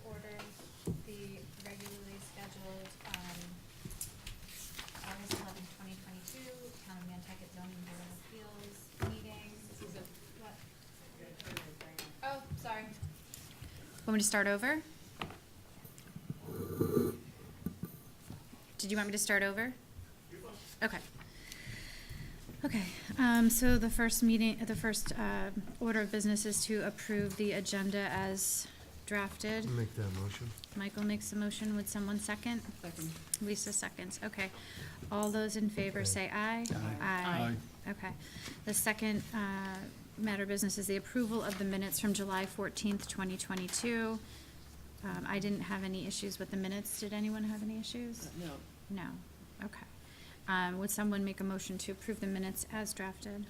order the regularly scheduled, August 11th, 2022, Town of Nantucket Zoning Board of Appeals meeting. What? Oh, sorry. Want me to start over? Did you want me to start over? Okay. Okay, so the first order of business is to approve the agenda as drafted. I'll make that motion. Michael makes a motion. Would someone second? Second. Lisa seconds. Okay. All those in favor say aye. Aye. Okay. The second matter of business is the approval of the minutes from July 14th, 2022. I didn't have any issues with the minutes. Did anyone have any issues? No. No. Okay. Would someone make a motion to approve the minutes as drafted?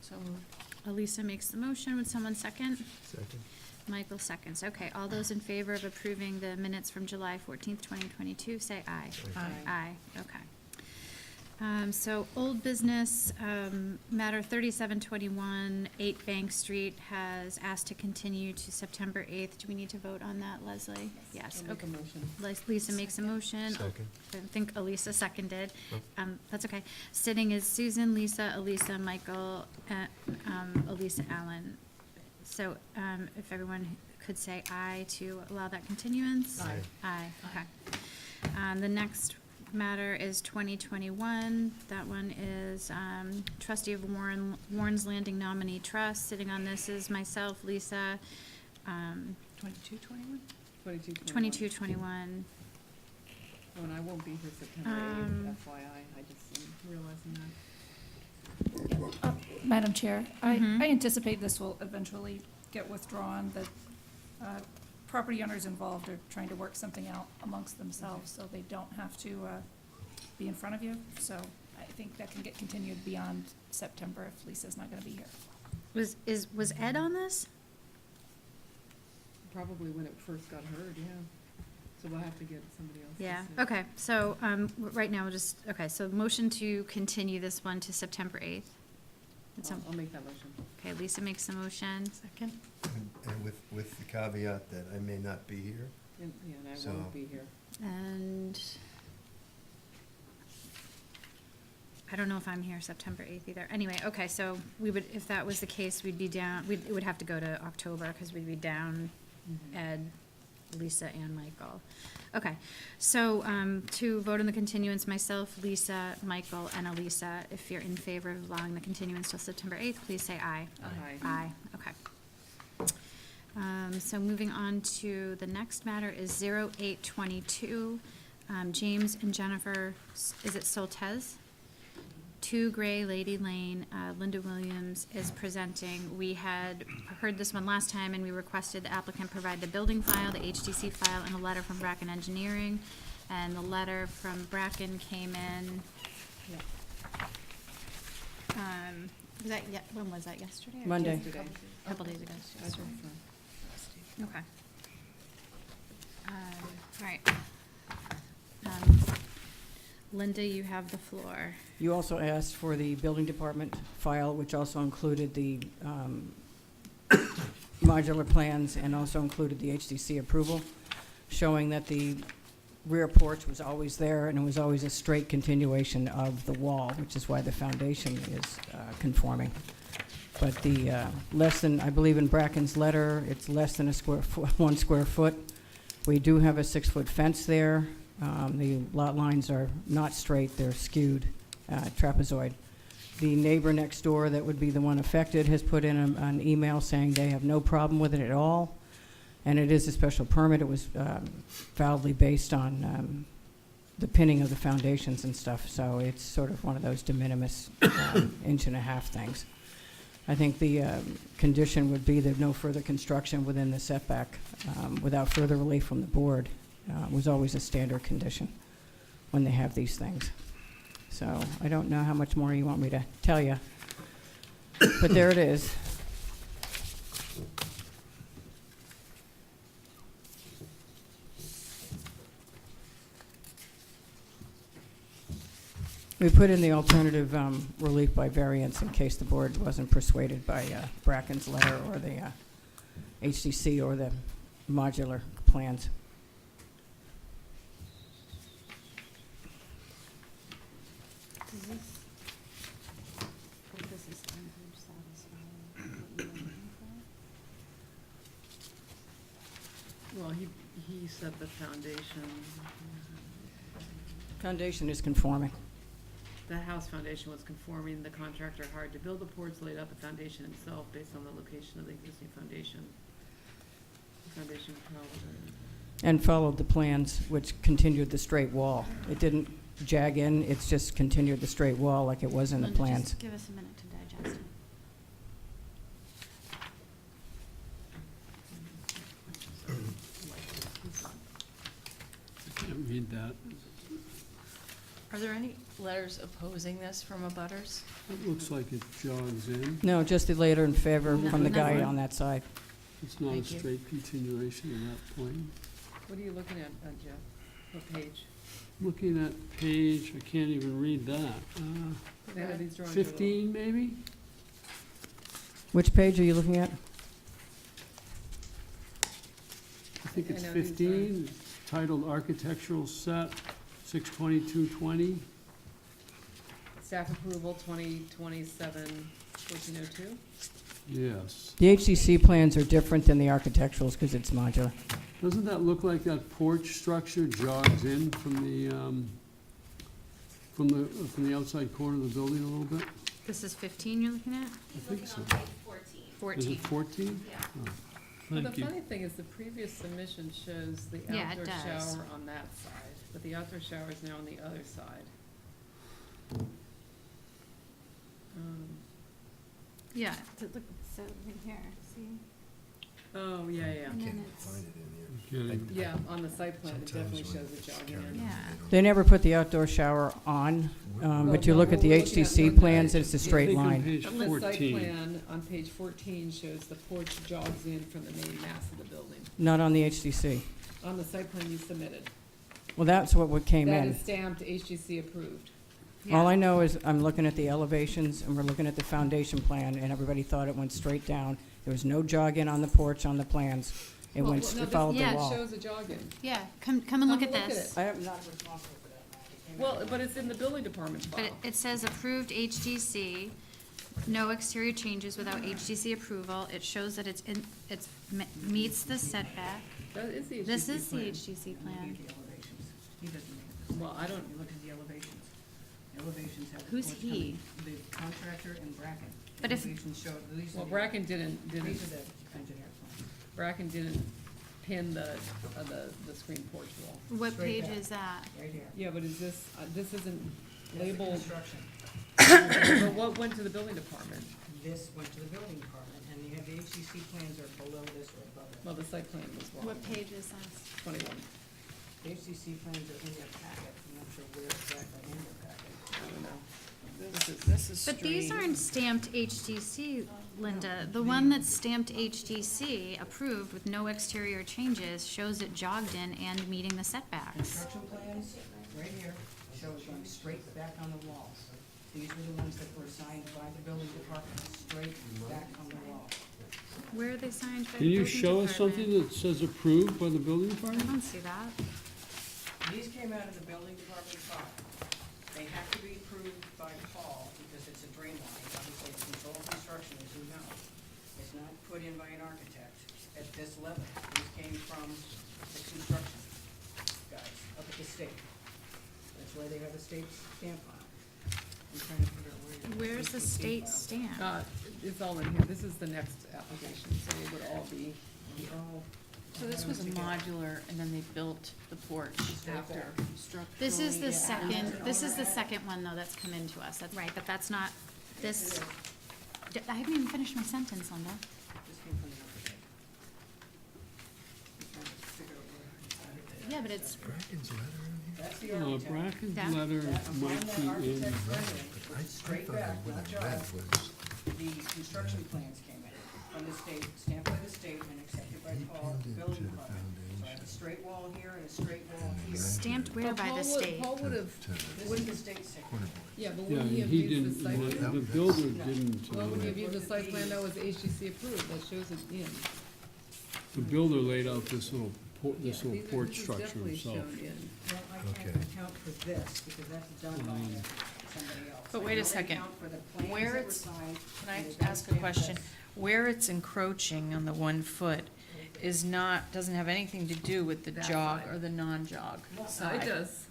So moved. Elisa makes the motion. Would someone second? Second. Michael seconds. Okay, all those in favor of approving the minutes from July 14th, 2022, say aye. Aye. Aye, okay. So old business, matter 3721, 8 Bank Street has asked to continue to September 8th. Do we need to vote on that, Leslie? Yes, I'll make a okay. motion. Lisa makes a motion. Second. I think Elisa seconded. Oh. That's okay. Sitting is Susan, Lisa, Elisa, Michael, Elisa, Allen. So, if everyone could say aye to allow that continuance? Aye. Aye, okay. The next matter is 2021. That one is, trustee of Warren's Landing nominee trust. Sitting on this is myself, Lisa, 2221? 2221. Oh, and I won't be here September 8th, FYI, I just am realizing that. Madam Chair, Mhm. I anticipate this will eventually get withdrawn. The property owners involved are trying to work something out amongst themselves, so they don't have to be in front of you. So I think that can get continued beyond September if Lisa's not going to be here. Was Ed on this? Probably when it first got heard, yeah. So we'll have to get somebody else. to Yeah, say. okay, so, right now, we'll just, okay, so motion to continue this one to September 8th. Would some- I'll make that motion. Okay, Lisa makes a motion. Second. And with the caveat that I may not be here. And, yeah, and I So- won't be here. And I don't know if I'm here September 8th either. Anyway, okay, so we would, if that was the case, we'd be down, it would have to go to October, because we'd be down Mhm. Ed, Lisa, and Michael. Okay, so, to vote on the continuance, myself, Lisa, Michael, and Elisa. If you're in favor of allowing the continuance till September 8th, please say aye. Aye. Aye, okay. So moving on to the next matter is 0822, James and Jennifer, is it Soltez? 2 Gray Lady Lane, Linda Williams is presenting. We had heard this one last time, and we requested the applicant provide the building file, the HDC file, and a letter from Bracken Engineering. And the letter from Bracken came in, was that, when was that, yesterday? or Monday. Tuesday? Yesterday. Couple days ago. I thought so. Okay. All right. Linda, you have the floor. You also asked for the building department file, which also included the modular plans and also included the HDC approval, showing that the rear porch was always there and it was always a straight continuation of the wall, which is why the foundation is conforming. But the less than, I believe in Bracken's letter, it's less than 1 square foot. We do have a 6-foot fence there. The lot lines are not straight, they're skewed, trapezoid. The neighbor next door, that would be the one affected, has put in an email saying they have no problem with it at all. And it is a special permit. It was validly based on the pinning of the foundations and stuff, so it's sort of one of those de minimis 1.5-inch things. I think the condition would be that no further construction within the setback without further relief from the board was always a standard condition when they have these things. So I don't know how much more you want me to tell you, but there it is. We put in the alternative relief by variance in case the board wasn't persuaded by Bracken's letter or the HDC or the modular plans. Does this, if this is language satisfying what you're looking for? Well, he said the foundation, Foundation is conforming. the house foundation was conforming, the contractor hired to build the porch laid out the foundation himself based on the location of the existing foundation. The foundation probably. And followed the plans, which continued the straight wall. It didn't jag in, it's just continued the straight wall like it was in the Linda, plans. just give us a minute to digest it. I can't read that. Are there any letters opposing this from abutters? It looks like it jogs in. No, just the later in favor No, from the guy nothing. on that side. It's not a Thank you. straight continuation of that plane. What are you looking at, Jeff? What page? Looking at page, I can't even read that. Yeah, these drawings are little- 15, maybe? Which page are you looking at? I think it's I know these 15, titled Architectural Set, 6/22/20. Staff approval 2027-1402. Yes. The HCC plans are different than the architecturals because it's modular. Doesn't that look like that porch structure jogs in from the outside corner of the building a little bit? This is 15 you're looking at? I think so. Is 14. it 14? Yeah. Oh, Well, thank the you. funny thing is the previous submission shows the Yeah, it outdoor does. shower on that side, but the outdoor shower is now on the other side. Yeah, look, so right here, see? Oh, yeah, yeah. And then Can't it's, find it in Kidding. Yeah, on the site plan, it Sometimes definitely when shows it jogging carrying in. Yeah. on, They never put the outdoor shower on, but you look at the Well, we're looking at HCC one plans, page. it's a I straight think on line. page But the site 14. plan on page 14 shows the porch jogs in from the main mass of the building. Not on the HCC. On the site plan you submitted. Well, that's what came That in. is stamped HGC approved. All I yeah. know is I'm looking at the elevations and we're looking at the foundation plan and everybody thought it went straight down. There was no jog in on the porch on the plans. It Well, went, no, it this- followed the yeah, It wall. shows a jog in. Yeah, come and look at this. I am not responsible for that. Well, but it's in the building department But file. it says approved HDC, no exterior changes without HDC approval. It shows that it's in, meets the setback. That is the HGC plan. This is the HDC plan. He doesn't make it. Well, I don't, You look at the elevations. Elevations have. Who's what's he? coming. The contractor and Bracken. But if- Elevations show, these are well, the- Bracken didn't These are the engineer plans. Bracken didn't pin the screen porch wall. What Straight page back. is that? Right here. Yeah, but is this isn't That's the labeled, construction. but what went to the building department? This went to the building department, and you have the HCC plans are below this or above it. Well, the site plan was wrong. What page is this? 21. The HCC plans are in your packet, I'm not sure where exactly in your packet. I don't know. This is But these straight. aren't stamped HDC, Linda. The one that's stamped HDC, approved with no exterior changes, shows it jogged in and meeting the setbacks. Construction plans, right here, show it going straight back on the wall. These were the ones that were signed by the building department, straight back on the wall. Where are they signed by the Can you building show us something department? that says approved by the building I department? don't see that. These came out of the building department file. They have to be approved by Paul because it's a drain line, obviously it's controlled construction, as you know. It's not put in by an architect at this level. These came from the construction guys up at the state. That's why they have a state stamp on it. I'm trying to figure out where. Where's the state stamp? It's all in here. This is the next application, so it would all be, So this was a modular, and then they built the porch after structurally. This is the Yeah. second one though that's come into us. That's right, but that's not, this, I haven't even finished my sentence, Linda. This came from the architect. I'm trying to figure out where. Yeah, but it's, Bracken's letter in here? That's the architect. Bracken's That- letter That- might on the be in. architect's rendering, I straight thought back, what not I read jogged. was The construction plans came in from the state, stamped by the state and accepted by he Paul, pinned it building to the department. So I have a foundation. straight wall here and a straight wall here. stamped where by the state? Paul would have, To This is the state signature. corner board. yeah, but Yeah, wouldn't he have he used didn't, the site plan? the builder didn't. Well, when you have used the site plan, that was HGC approved, that shows it in. The builder laid out this little This porch is structure definitely himself. shown in. Well, I Okay. can't account for this, because that's done by somebody else. But I wait a can only second. account for the plans Where that were it's- signed, Can I and it ask a doesn't question? have Where it's encroaching on the 1 foot is not, doesn't have anything to do with the That jog side. or the non-jog side. It does.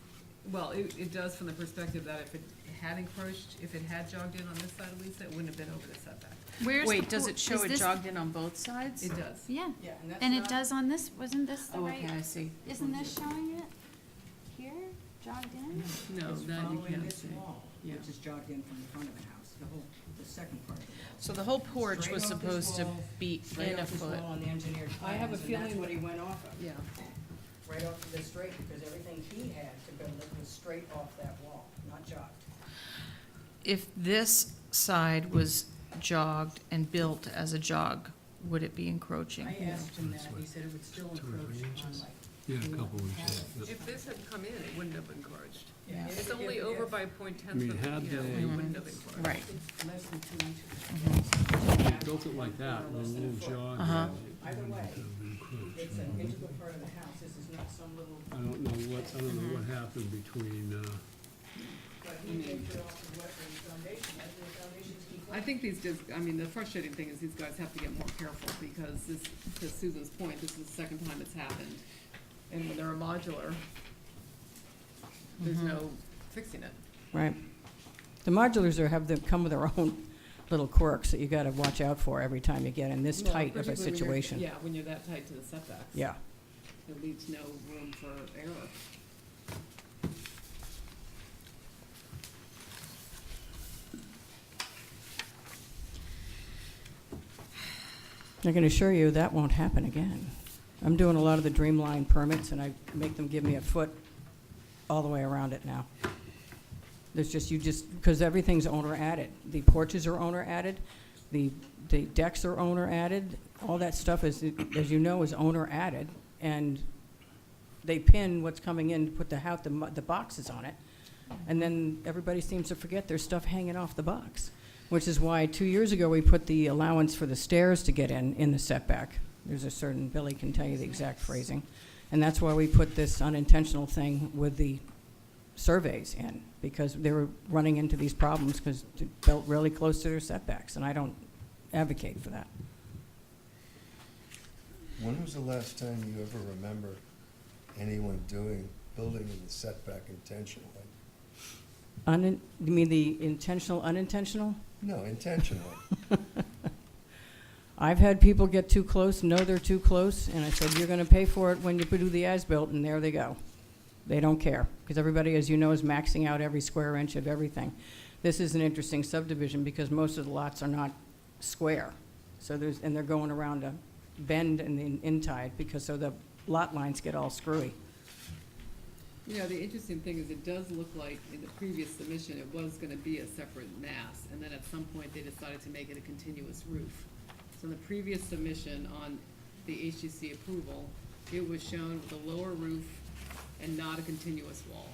Well, it does from the perspective that if it had encroached, if it had jogged in on this side of Lisa, it wouldn't have been over the setback. Where's the Wait, does por- it show is it this- jogged in on both sides? It does. Yeah, Yeah, that's and it not- does on this, wasn't this the Oh, right? okay, I see. Isn't this showing it here, jogged in? No, It's that you following can't this see. wall, Yeah. which is jogged in from the front of the house, the second part of the wall. So the whole porch Straight was off this supposed to wall, be Straight in a off this foot. wall on the engineered I have a plans, and that's feeling- what he went off of. Yeah. Right off to the straight, because everything he had to build it was straight off that wall, not jogged. If this side was jogged and built as a jog, would it be encroaching? I asked him that, he said it would still encroach on like. Yeah, a you know, couple inches. half yeah. of If this had come in, it wouldn't have encroached. Yeah, It's if- only if- over if by 0.10 I mean, of, had you know, they- it wouldn't have encroached. Right. Less than 2 inches. They built it like that, with a little jog. Uh-huh. Either way, It would have encroached. it's an integral part of the house, this is not some little, I don't know what happened between, but he takes it off the wetland foundation, that's the foundation's key. I think these just, I mean, the frustrating thing is these guys have to get more careful because this, to Susan's point, this is the second time it's happened. And when they're a modular, there's Mhm. no fixing it. Right. The modulars come with their own little quirks that you gotta watch out for every time you get in this Well, tight of a particularly when you're- situation. Yeah, when you're that tight to the setbacks. Yeah. It leaves no room for error. I can assure you that won't happen again. I'm doing a lot of the Dreamline permits, and I make them give me a foot all the way around it now. There's just, because everything's owner added. The porches are owner added, the decks are owner added, all that stuff is, as you know, is owner added, and they pin what's coming in to put the boxes on it, and then everybody seems to forget there's stuff hanging off the box, which is why 2 years ago we put the allowance for the stairs to get in the setback. There's a certain, Billy can tell you the exact phrasing, and that's why we put this unintentional thing with the surveys in, because they were running into these problems because it felt really close to their setbacks, and I don't advocate for that. When was the last time you ever remember anyone building in the setback intentionally? You mean the intentional, unintentional? No, intentionally. I've had people get too close, know they're too close, and I said, you're gonna pay for it when you do the as-built, and there they go. They don't care, because everybody, as you know, is maxing out every square inch of everything. This is an interesting subdivision, because most of the lots are not square. So and they're going around a bend in the inside, because so the lot lines get all screwy. You know, the interesting thing is it does look like in the previous submission, it was gonna be a separate mass, and then at some point they decided to make it a continuous roof. So in the previous submission on the HGC approval, it was shown with a lower roof and not a continuous wall.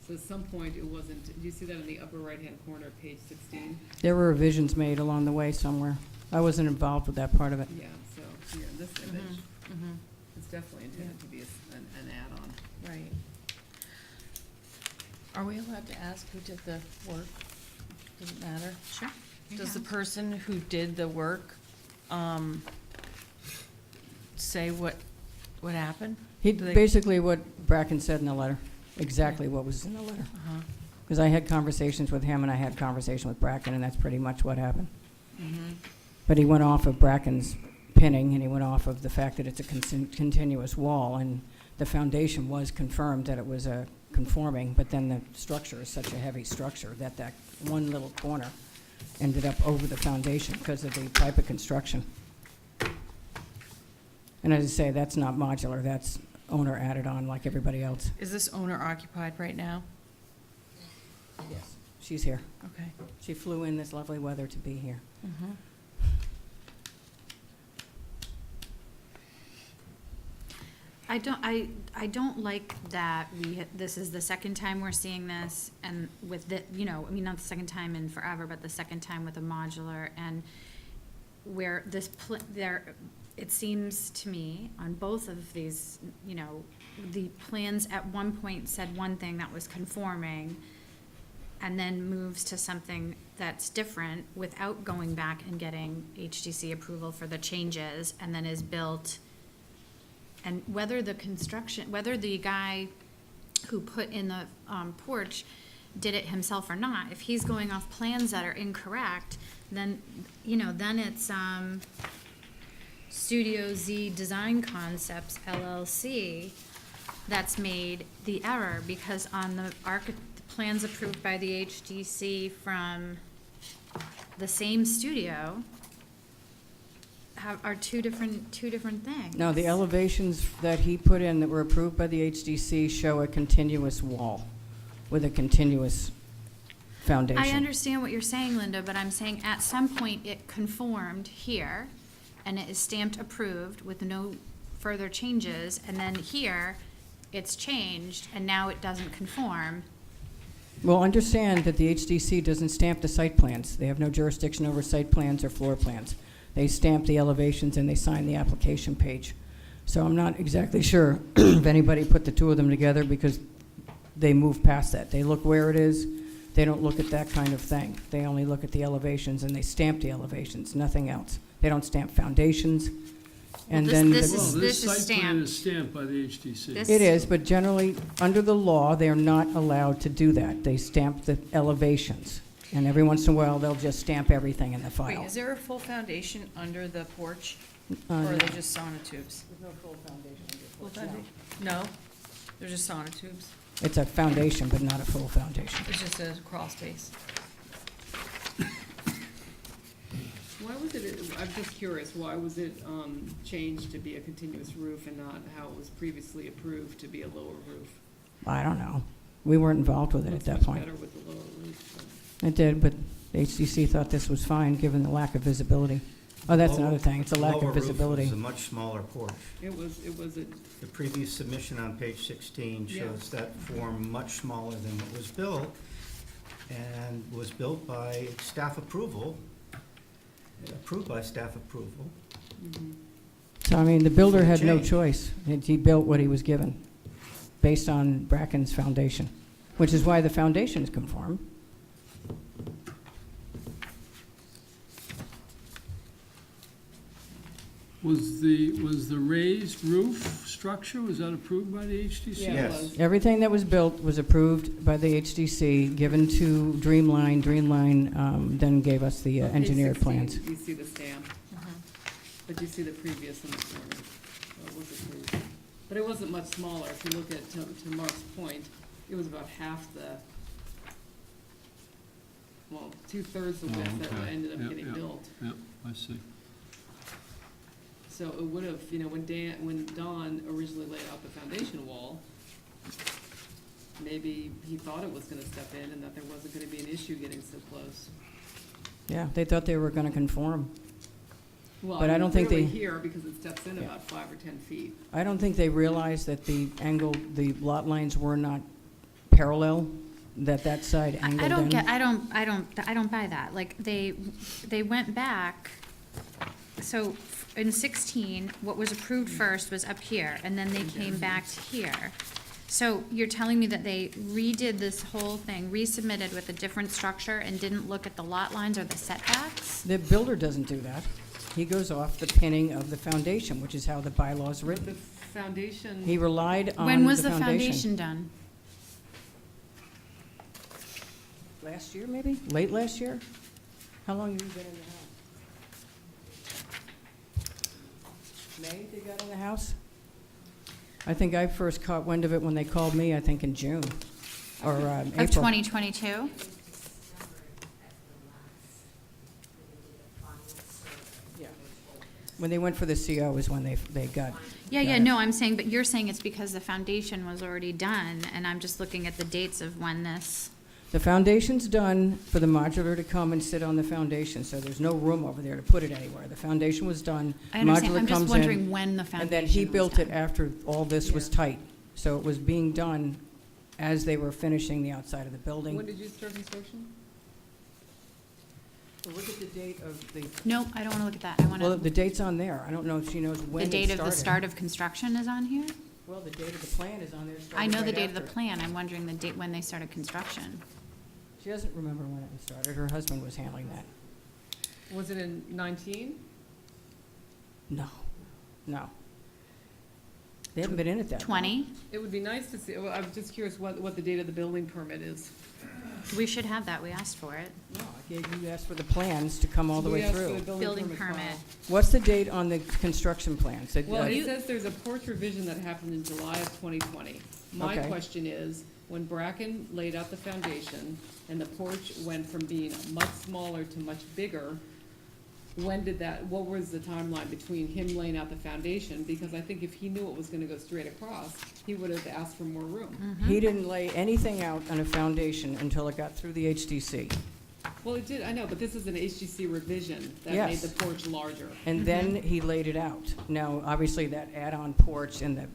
So at some point it wasn't, do you see that in the upper right-hand corner, page 16? There were revisions made along the way somewhere. I wasn't involved with that part of it. Yeah, so here, in this image, it's definitely intended to be an add-on. Right. Are we allowed to ask who did the work? Does it matter? Sure. Does the person who did the work, say what happened? He, Do they- basically what Bracken said in the letter, exactly what was in the letter. Uh-huh. Because I had conversations with him and I had conversation with Bracken, and that's pretty much what happened. Mhm. But he went off of Bracken's pinning, and he went off of the fact that it's a continuous wall, and the foundation was confirmed that it was a conforming, but then the structure is such a heavy structure that that one little corner ended up over the foundation because of the type of construction. And as I say, that's not modular, that's owner added on like everybody else. Is this owner occupied right now? Yes. She's here. Okay. She flew in this lovely weather to be here. Mm-hmm. I don't like that this is the second time we're seeing this, and with the, I mean, not the second time in forever, but the second time with a modular, and where it seems to me on both of these, you know, the plans at one point said one thing that was conforming and then moves to something that's different without going back and getting HDC approval for the changes and then is built. And whether the guy who put in the porch did it himself or not, if he's going off plans that are incorrect, then, you know, then it's, Studio Z Design Concepts LLC that's made the error, because on the plans approved by the HDC from the same studio are two different things. No, the elevations that he put in that were approved by the HDC show a continuous wall with a continuous foundation. I understand what you're saying, Linda, but I'm saying at some point it conformed here, and it is stamped approved with no further changes, and then here, it's changed, and now it doesn't conform. Well, understand that the HDC doesn't stamp the site plans. They have no jurisdiction over site plans or floor plans. They stamp the elevations and they sign the application page. So I'm not exactly sure if anybody put the two of them together, because they move past that. They look where it is. They don't look at that kind of thing. They only look at the elevations, and they stamp the elevations, nothing else. They don't stamp foundations. And Well, then this the- is- Well, this this site plan stamped. is stamped by the HTC. This- It is, but generally, under the law, they're not allowed to do that. They stamp the elevations. And every once in a while, they'll just stamp everything in the Wait, file. is there a full foundation under the porch, Uh, or are no. they just sonotubes? There's no full foundation. Full foundation? No, they're just sonotubes. It's a foundation, but not a full foundation. It's just a crawl space. Why was it, I'm just curious, why was it changed to be a continuous roof and not how it was previously approved to be a lower roof? I don't know. We weren't involved with it at Looks that much point. better with the lower roof, but- It did, but the HDC thought this was fine, given the lack of visibility. Oh, that's another thing. It's a lack Lower of roof visibility. is a much smaller porch. It was a, The previous submission on page 16 Yeah. shows that form much smaller than what was built, and was built by staff approval, approved by staff approval. So, I mean, the builder had no Change. choice. He built what he was given, based on Bracken's foundation, which is why the foundations conform. Was the raised roof structure, was that approved by the HTC? yeah, it Yes. was. Everything that was built was approved by the HDC, given to Dreamline. Dreamline then gave us the On page engineered 16, plans. You see the stamp, but you see the previous in the corner. So it was approved. But it wasn't much smaller. If you look at, to Mark's point, it was about half the, well, 2/3 the Oh, width that okay. ended up Yeah, getting yeah. built. Yeah, I see. So it would have, you know, when Don originally laid out the foundation wall, maybe he thought it was gonna step in and that there wasn't gonna be an issue getting so close. Yeah, they thought they were going to conform. Well, But I don't think clearly they- here, because it steps in Yeah. about 5 or 10 feet. I don't think they realized that the lot lines were not parallel, that side angled in. I don't buy that. Like, they went back, so in 16, what was approved first was up here, and then they came back to here. So you're telling me that they redid this whole thing, resubmitted with a different structure, and didn't look at the lot lines or the setbacks? The builder doesn't do that. He goes off the pinning of the foundation, which is how the bylaw is The written. foundation. He relied on When was the the foundation done? Last year, maybe? Late last year? How long have you been in the house? May they got in the house? I think I first caught wind of it when they called me, I think in June, or April. Of 2022? Yeah. When they went for the CO is when they got. Yeah, got yeah, it. no, I'm saying, but you're saying it's because the foundation was already done, and I'm just looking at the dates of when this. The foundation's done for the modular to come and sit on the foundation, so there's no room over there to put it anywhere. The foundation was done, I understand, modular I'm just comes wondering in, when the and foundation then he was built it done. after all this was Yeah. tight. So it was being done as they were finishing the outside of the building. When did you start construction? So look at the date of the, Nope, I don't want to look at that. I want well, to, the date's on there. I don't know if she knows the when it date of the started. start of construction is on here? Well, the date of the plan is on there. It I started know the right date of the after. plan. I'm wondering the date when they started construction. She doesn't remember when it was started. Her husband was handling that. Was it in 19? No, no. They haven't been in it that long. 20? It would be nice to see, well, I'm just curious what the date of the building permit is. We should have that. We asked for it. No, I gave you, asked for the plans to come all the We way asked for through. the Building file. permit. What's the date on the construction plans? Well, Uh, it says there's a porch revision that happened in July of 2020. My Okay. question is, when Bracken laid out the foundation and the porch went from being much smaller to much bigger, when did that, what was the timeline between him laying out the foundation? Because I think if he knew it was gonna go straight across, he would have asked for more room. He didn't lay anything out on a foundation until it got through the HDC. Well, it did, I know, but this is an HGC revision that made Yes. the porch larger. And then he laid it out. Now, obviously, that add-on porch and the,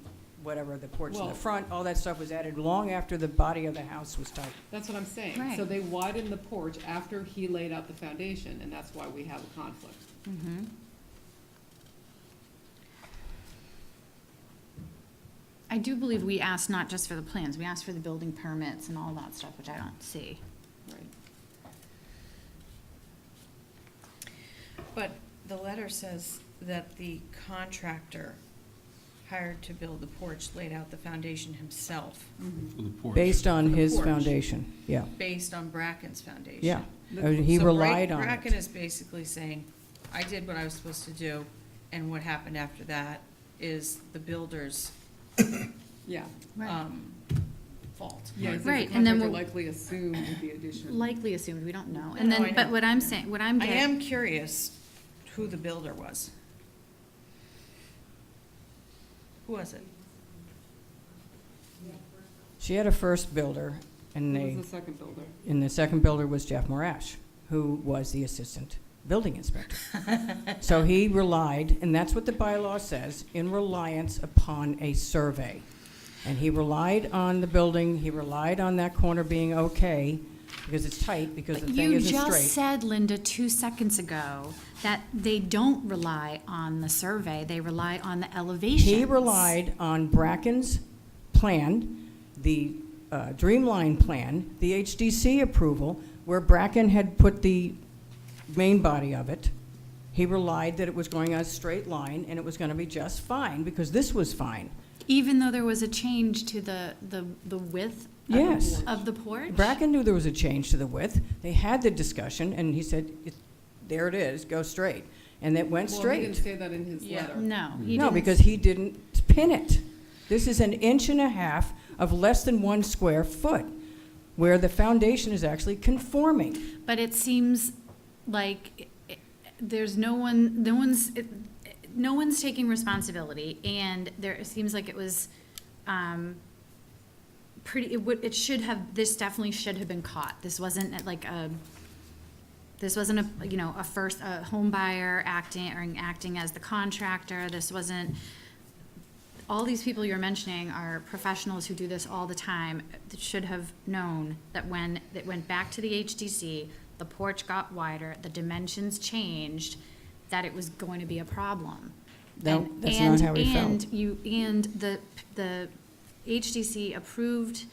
whatever, the porch in Well- the front, all that stuff was added long after the body of the house was tight. That's what I'm saying. Right. So they widened the porch after he laid out the foundation, and that's why we have a conflict. Mhm. I do believe we asked not just for the plans, we asked for the building permits and all that stuff, which I don't see. Right. But the letter says that the contractor hired to build the porch laid out the foundation himself, For the porch. Based on For the his porch. foundation, yeah. based on Bracken's foundation. Yeah. I mean, he So relied on Bracken it. is basically saying, I did what I was supposed to do, and what happened after that is the builder's Yeah. fault. Yeah, he says Right, the and then contractor we're- likely assumed the addition. Likely assumed, we don't know. No, And no, I then, but know. what I'm saying, what I'm I getting. am curious who the builder was. Who was it? She had a first builder, and Who they, was the second builder? and the second builder was Jeff Morash, who was the assistant building inspector. So he relied, and that's what the bylaw says, in reliance upon a survey. And he relied on the building, he relied on that corner being okay, because it's tight, because the thing You isn't just straight. said, Linda, 2 seconds ago, that they don't rely on the survey, they rely on the elevations. He relied on Bracken's plan, the Dreamline plan, the HDC approval, where Bracken had put the main body of it. He relied that it was going on a straight line, and it was gonna be just fine, because this was fine. Even though there was a change to the width Yes. of the porch? Bracken knew there was a change to the width. They had the discussion, and he said, there it is, go straight. And it went Well, he straight. didn't say that in his Yeah. letter. No, he No, didn't. because he didn't pin it. This is an inch and a half of less than 1 square foot, where the foundation is actually conforming. But it seems like there's no one's taking responsibility, and it seems like it was, this definitely should have been caught. This wasn't a home buyer acting as the contractor. This wasn't, all these people you're mentioning are professionals who do this all the time, that should have known that when it went back to the HDC, the porch got wider, the dimensions changed, that it was going to be a problem. No, And- that's not how he and felt. And the HDC approved,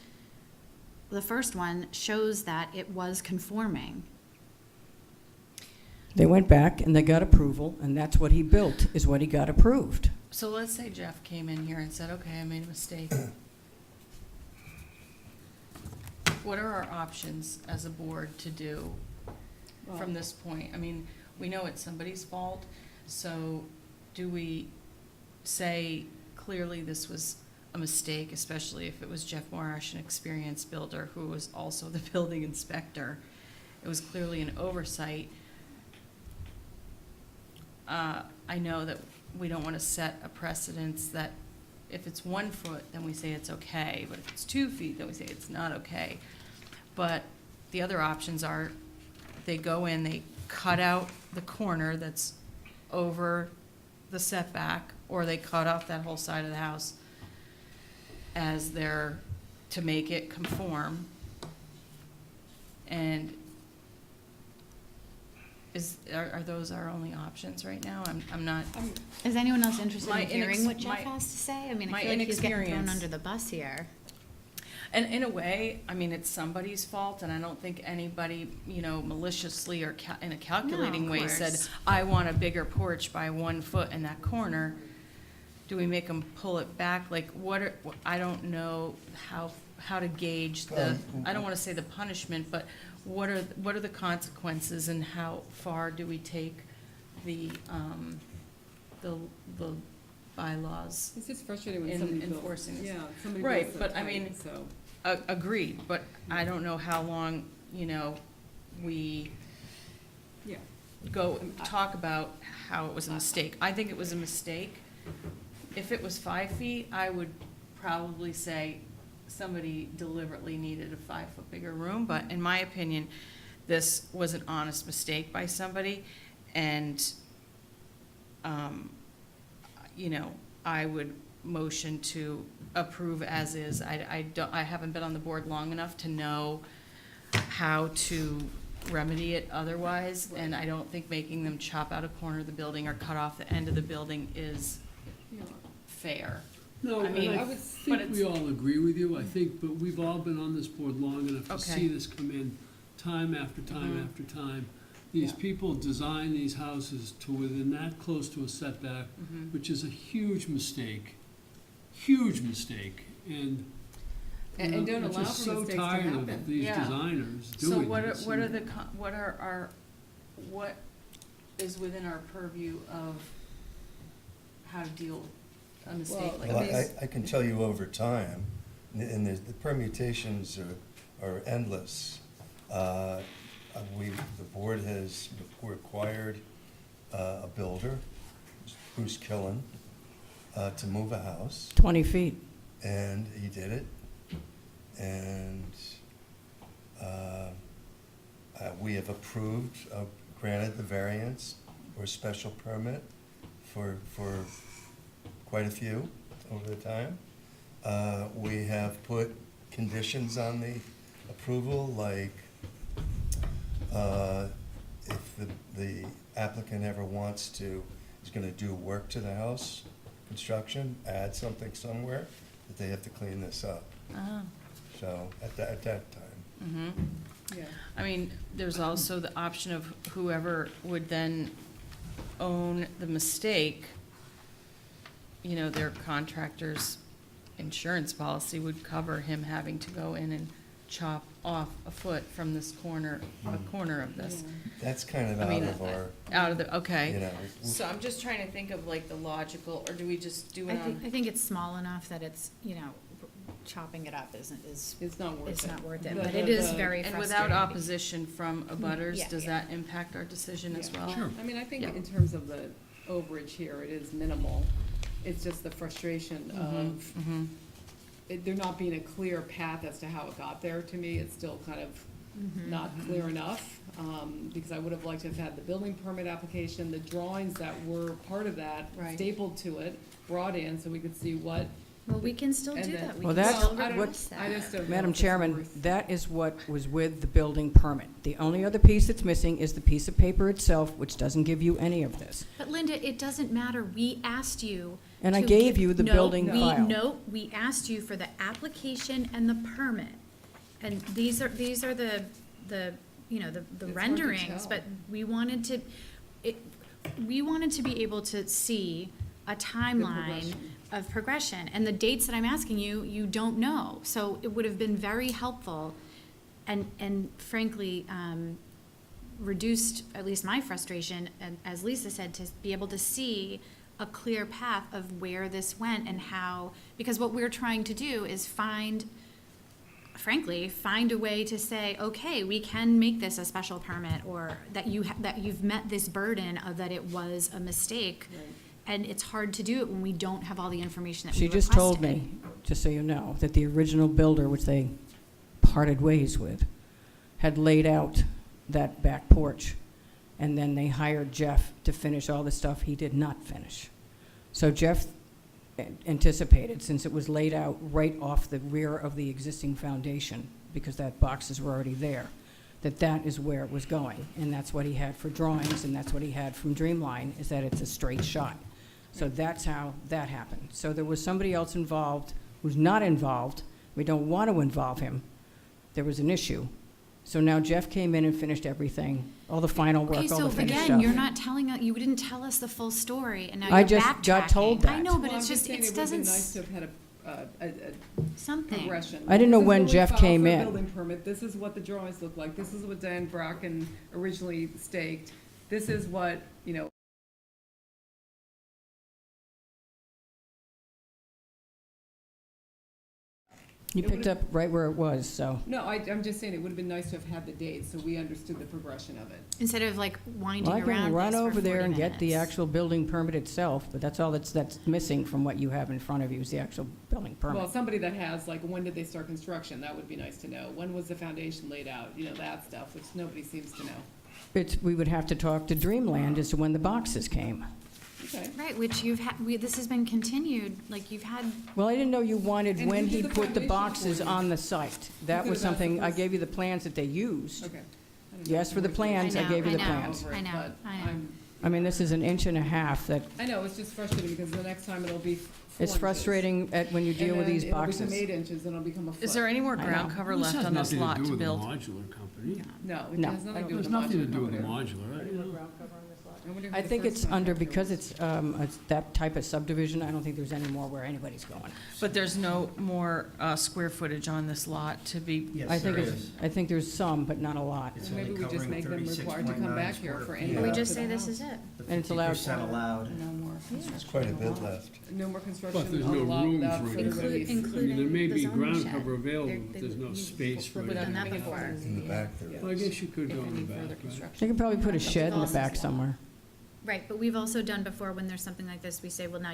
the first one shows that it was conforming. They went back and they got approval, and that's what he built, is what he got approved. So let's say Jeff came in here and said, okay, I made a mistake. What are our options as a board to do from this point? I mean, we know it's somebody's fault, so do we say clearly this was a mistake, especially if it was Jeff Morash, an experienced builder who was also the building inspector? It was clearly an oversight. I know that we don't want to set a precedence that if it's 1 foot, then we say it's okay, but if it's 2 feet, then we say it's not okay. But the other options are, they go in, they cut out the corner that's over the setback, or they cut off that whole side of the house as their, to make it conform. And are those our only options right now? I'm not, Is anyone else interested My in hearing what inex- Jeff my- has to say? I mean, my I feel like he's getting thrown inexperience. under the bus here. and in a way, I mean, it's somebody's fault, and I don't think anybody, maliciously or in a calculating of way said, course. I want a bigger porch by 1 foot in that corner. Do we make them pull it back? Like, I don't know how to gauge I don't want to say the punishment, but what are the consequences, and how far do we take the bylaws? It's just frustrating when In somebody builds. enforcing this. Yeah, somebody Right, builds so but I tight, mean- so. Agreed, but I don't know how long, we Yeah. talk about how it was a mistake. I think it was a mistake. If it was 5 feet, I would probably say somebody deliberately needed a 5-foot bigger room, but in my opinion, this was an honest mistake by somebody, and, I would motion to approve as is. I haven't been on the board long enough to know how to remedy it otherwise, and I don't think making them chop out a corner of the building or cut off the end of the building is Yeah. fair. No, I and mean, I I would- think we all agree with you, I think, but we've all been on this board long enough to Okay. see this come in time after time Mhm. after time. These Yeah. people design these houses to within that close to a setback, Mhm. which is a huge mistake, and And don't I'm allow just for so mistakes to tired happen. of these Yeah. designers So doing what this. what is within our purview of how to deal with a mistake like Well, this? I can tell you over time, and the permutations are endless. The board has required a builder, Bruce Killen, to move a house, 20 feet. and he did it. And we have approved, granted the variance or special permit for quite a few over the time. We have put conditions on the approval, like if the applicant ever wants to, is gonna do work to the house, construction, add something somewhere, that they have to clean this up. Ah, So, at that time. mhm. Yeah. I mean, there's also the option of whoever would then own the mistake, their contractor's insurance policy would cover him having to go in and chop off a foot from this corner of this. That's kind of I out mean, of our, Out of the, okay. you know. So I'm just trying to think of like the logical, or do we just do it on? I think it's small enough that it's, chopping it up is It's not worth it. it's not worth it, The- but it the- is the- very And frustrating. without opposition from abutters, Yeah, does yeah. that impact our decision as Yeah. well? Sure. I mean, I think Yeah. in terms of the overage here, it is minimal. It's just the frustration of Mhm. there not being a clear path as to how it got there. To me, it's still kind of Mhm. not clear enough, because I would have liked to have had the building permit application, the drawings that were part of that Right. stapled to it, brought in, so we could see what. Well, we can still And do then- that. We Well, can that's still I don't- request I that. just don't know Madam if it's Chairman, worth- that is what was with the building permit. The only other piece that's missing is the piece of paper itself, which doesn't give you any of this. But Linda, it doesn't matter. We asked you. And I to gave give- you the No, building file. No, we asked you for the application and the permit. And these are the to renderings, tell. but we wanted to be able to see a timeline progression. of progression. And the dates that I'm asking you, you don't know. So it would have been very helpful and frankly, reduced at least my frustration, and as Lisa said, to be able to see a clear path of where this went and how, because what we're trying to do is find a way to say, okay, we can make this a special permit, or that you've met this burden of that it was a mistake. Right. And it's hard to do it when we don't have all the information that we She requested. just told me, just so you know, that the original builder, which they parted ways with, had laid out that back porch, and then they hired Jeff to finish all the stuff he did not finish. So Jeff anticipated, since it was laid out right off the rear of the existing foundation, because that boxes were already there, that that is where it was going. And that's what he had for drawings, and that's what he had from Dreamline, is that it's a straight shot. So that's how that happened. So there was somebody else involved who's not involved. We don't want to involve him. There was an issue. So now Jeff came in and finished everything, all the final work, Okay, all so the finished again, stuff. you're not telling, you didn't tell us the full story, and now I you're just backtracking. got told I that. know, but Well, I'm it's just, saying it it would've doesn't, been nice to have had a something. progression. I didn't know This is when what we Jeff filed came for a in. building permit, this is what the drawings look like, this is what Dan Brocken originally staked, this is what, you know. He picked up right where it was, so. No, I'm just saying, it would've been nice to have had the date, so we understood the progression of it. Instead of like winding Well, I around can run this for over there 40 and get the minutes. actual building permit itself, but that's all that's missing from what you have in front of you is the actual building Well, permit. somebody that has, like, when did they start construction, that would be nice to know. When was the foundation laid out, you know, that stuff, which nobody seems to know. We would have to talk to Dreamland as to when the boxes came. Okay. Right, which you've had, this has been continued, like you've had, Well, I didn't know you wanted And when who he did the put the foundation boxes for you? on the site. That could've was asked something, the I first- gave you the plans that they used. Okay. I don't You know. asked for the plans, I I know, gave you the I know. plans. Over it, I know, but I know. I'm- I mean, this is an inch and a half that, I know, it's just frustrating because the next time it'll be 4 it's inches. frustrating when you deal with these And then boxes. it'll become 8 inches, and it'll become a foot. Is there any more I ground know. cover This left has on this nothing lot do to with the build? modular company. No, it No. has nothing to do with There's the nothing to modular do with the company. modular. wonder who I the think first it's under, contractor because was. it's that type of subdivision, I don't think there's any more where anybody's going. But there's no more square footage on this lot to be, Yes, I think there it's, is. I think there's some, but not a lot. It's Well, maybe only we just covering make them required to come 36.9 back here square for feet. any or we work just to say the this is house. it. The And it's allowed 50% allowed. no more There's construction. quite a on the bit lot. left. No more But construction there's on the no lot room without for further anything. relief. I mean, there may the be zoning ground shed. cover available, They're- but there's no you've space for We've it. done that before. In the back there. Yeah. Well, I guess you could go in Any the further back, right? They construction. could probably put a shed in the back somewhere. Right, but we've also done before when there's something like this, we say, well, now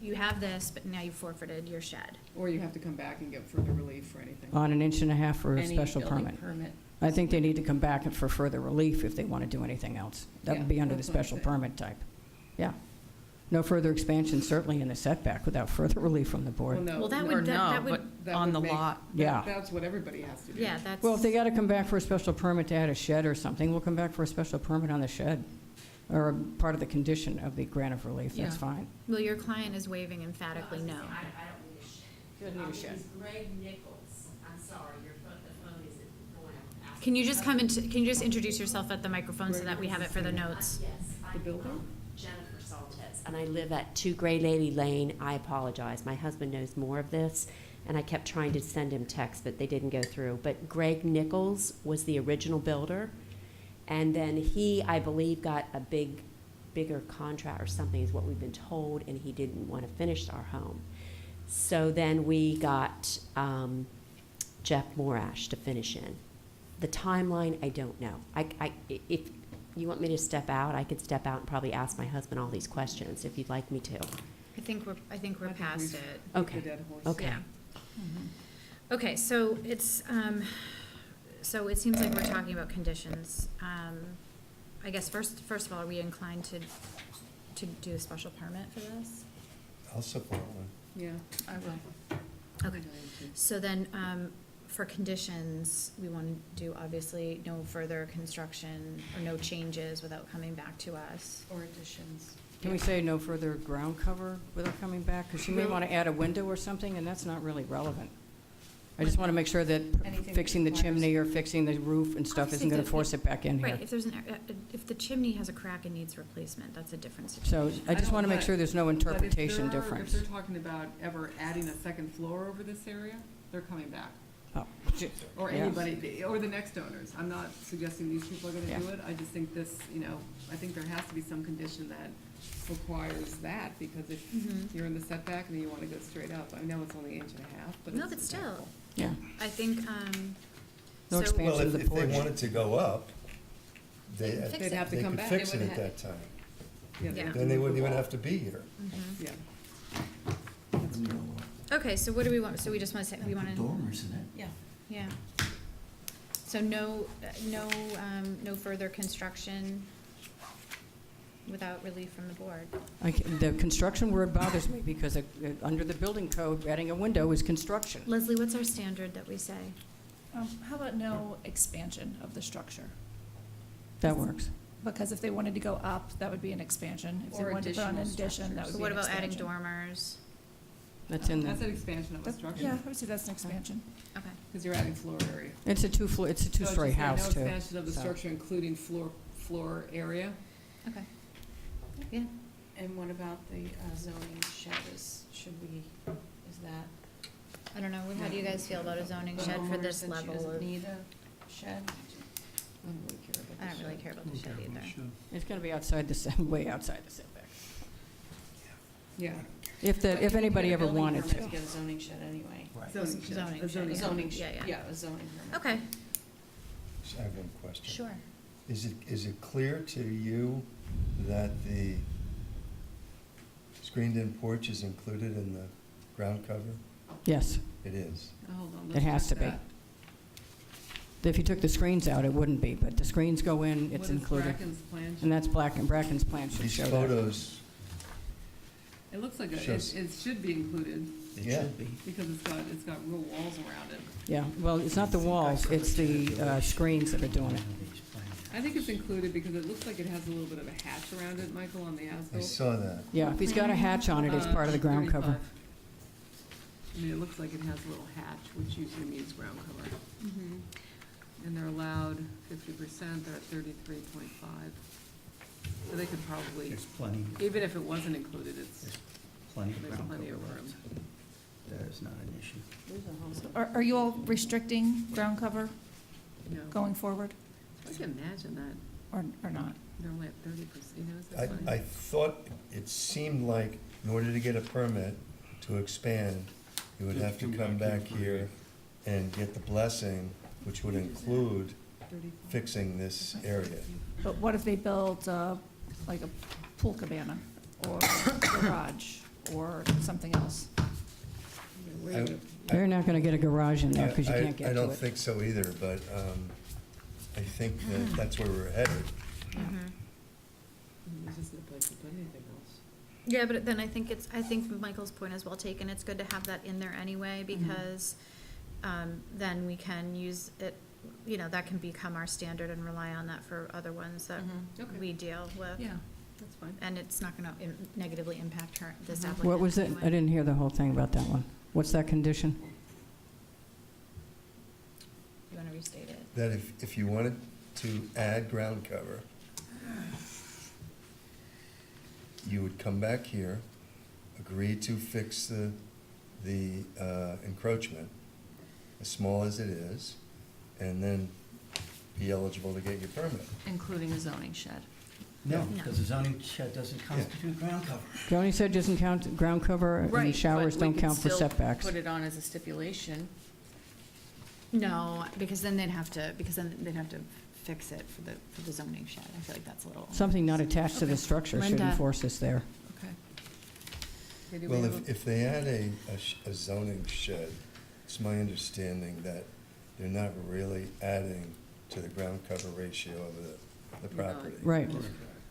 you have this, but now you forfeited your shed. Or you have to come back and get further relief for anything. On an inch and a half for a Any special building permit. I think they need to come back for further relief if they want to do anything else. That would Yeah, be under the that's what I'm special saying. permit type. Yeah. No further expansion, certainly in the setback, without further relief from the Well, board. no. Well, that Or would, that no, would, but that on would the make- lot. Yeah. That's what everybody has to do. yeah, that's. Well, if they got to come back for a special permit to add a shed or something, we'll come back for a special permit on the shed, or a part of the condition of the grant of relief, that's Yeah. fine. Well, your client is waving emphatically no. I don't need a shed. Doesn't need a shed. It's Greg Nichols. I'm sorry, your phone, the phone isn't going out. Can you just can you just introduce yourself at the microphone so that we have it for the notes? Yes. The builder? Jennifer Saltez, and I live at 2 Gray Lady Lane. I apologize. My husband knows more of this, and I kept trying to send him texts, but they didn't go through. But Greg Nichols was the original builder, and then he, I believe, got a bigger contract or something is what we've been told, and he didn't want to finish our home. So then we got Jeff Morash to finish in. The timeline, I don't know. If you want me to step out, I could step out and probably ask my husband all these questions if you'd like me to. I think we're I think past we've- it. The Okay. dead horse. Okay. Yeah. Okay, so so it seems like we're talking about conditions. I guess first of all, are we inclined to do a special permit for this? I'll support one. Yeah. I will. Okay, so then, for conditions, we want to do obviously no further construction or no changes without coming back to us. Or additions. Can we say no further ground cover without coming back? Because you may No. want to add a window or something, and that's not really relevant. I just want to make sure that Anything fixing the that requires- chimney or fixing the roof and stuff Obviously, isn't going the- to force it back in Right, here. if there's if the chimney has a crack and needs replacement, that's a different So situation. I just don't- want to make but- sure there's no But if interpretation they're- difference. If they're talking about ever adding a second floor over this area, they're coming back. Oh, j- Or yeah. anybody, or the next owners. I'm not suggesting these people are gonna Yeah. do it. I just think this, I think there has to be some condition that requires that, because if Mhm. you're in the setback and then you wanna go straight up, I know it's only inch and a half, but No, it's but still. impactful. Yeah. I think, No so. expansion. Well, of the if they porch. wanted to go up, They can they, fix They'd it. have to they come could back. fix They it would at ha- that time. Yeah, Yeah. Then they move wouldn't the even wall. have to be here. Mhm. Yeah. That's true. Okay, so what do we want, so we just want to say, we want to, Dormers in it. Yeah. yeah. So no further construction without relief from the board. The construction word bothers me because under the building code, adding a window is construction. Leslie, what's our standard that we say? How about no expansion of the structure? That works. Because if they wanted to go up, that would be an expansion. If they Or wanted to put on an additional addition, that structures. would So be what an about adding expansion. dormers? That's in That's the, an expansion of a structure. Yeah, I would say that's an expansion. Okay. Because you're adding floor area. it's a two-story So it's just saying house, too. No expansion of the so. structure, including floor area. Okay. Yeah. And what about the zoning shed should we, is that? I don't know, how do you guys feel about a zoning the shed for homeowner this said she level doesn't of? need a shed? I don't really care about the I don't really shed. care about the shed Okay, either. we should. It's gonna be outside way outside the setback. Yeah. If But you need to anybody get a ever building wanted permit to. To get a zoning shed anyway. Right. Zoning shed. Zoning A shed, zoning yeah. Zoning Yeah, shed, yeah. yeah, a zoning permit. Okay, I have one question. sure. Is it clear to you that the screened-in porch is included in the ground cover? Yes, It is. Hold on, it let's has to check be. that. If you took the screens out, it wouldn't be, but the screens go in, it's What is included. Bracken's plan? And that's Bracken's plan should These show that. photos, It looks like shows- it should be included It Yeah. should be. because it's got real walls around it. Yeah, well, it's not the walls, it's the screens that are doing it. I think it's included because it looks like it has a little bit of a hatch around it, Michael, on the I as-built. saw that. Yeah, if he's got a hatch on it, it's part of the ground cover. 35. I mean, it looks like it has a little hatch, which usually means ground cover. And they're allowed 50%, they're at 33.5. So they could probably, There's plenty, even if it wasn't included, it's, there's plenty of there's ground plenty cover of left. room. That is not an issue. Are you all restricting ground cover You know, going forward, I can imagine that, or not? they're only at 30%, you know, is I, that I funny? thought, it seemed like in order to get a permit to expand, you would have to come back here and get the blessing, which would include 35. fixing this area. But what if they built like a pool cabana, or a garage, or something else? Wait a minute. You're not gonna get a garage in there because you I- can't get I to don't it. think so either, but I think that that's where we're headed. There's just no place to put anything else. Yeah, but then I think Michael's point is well taken. It's good to have that in there anyway, because then we can use it, that can become our standard and rely on that for other ones that Okay. we deal with. Yeah, that's fine. And it's not gonna negatively impact this Mhm. applicant What was it? anyway. I didn't hear the whole thing about that one. What's that condition? You wanna restate it? That if you wanted to add ground cover, you would come back here, agree to fix the encroachment, as small as it is, and then be eligible to get your permit. Including a zoning shed. No, No. because the zoning shed doesn't constitute ground cover. Johnny said doesn't count, ground cover and showers don't count for setbacks. Put it on as a stipulation. No, because then they'd have to fix it for the zoning shed. I feel like that's a little. Something not attached to the Okay. structure should Linda. enforce this there. Okay. Okay, do we Well, have a- if they add a zoning shed, it's my understanding that they're not really adding to the ground cover ratio of the No. property. Right.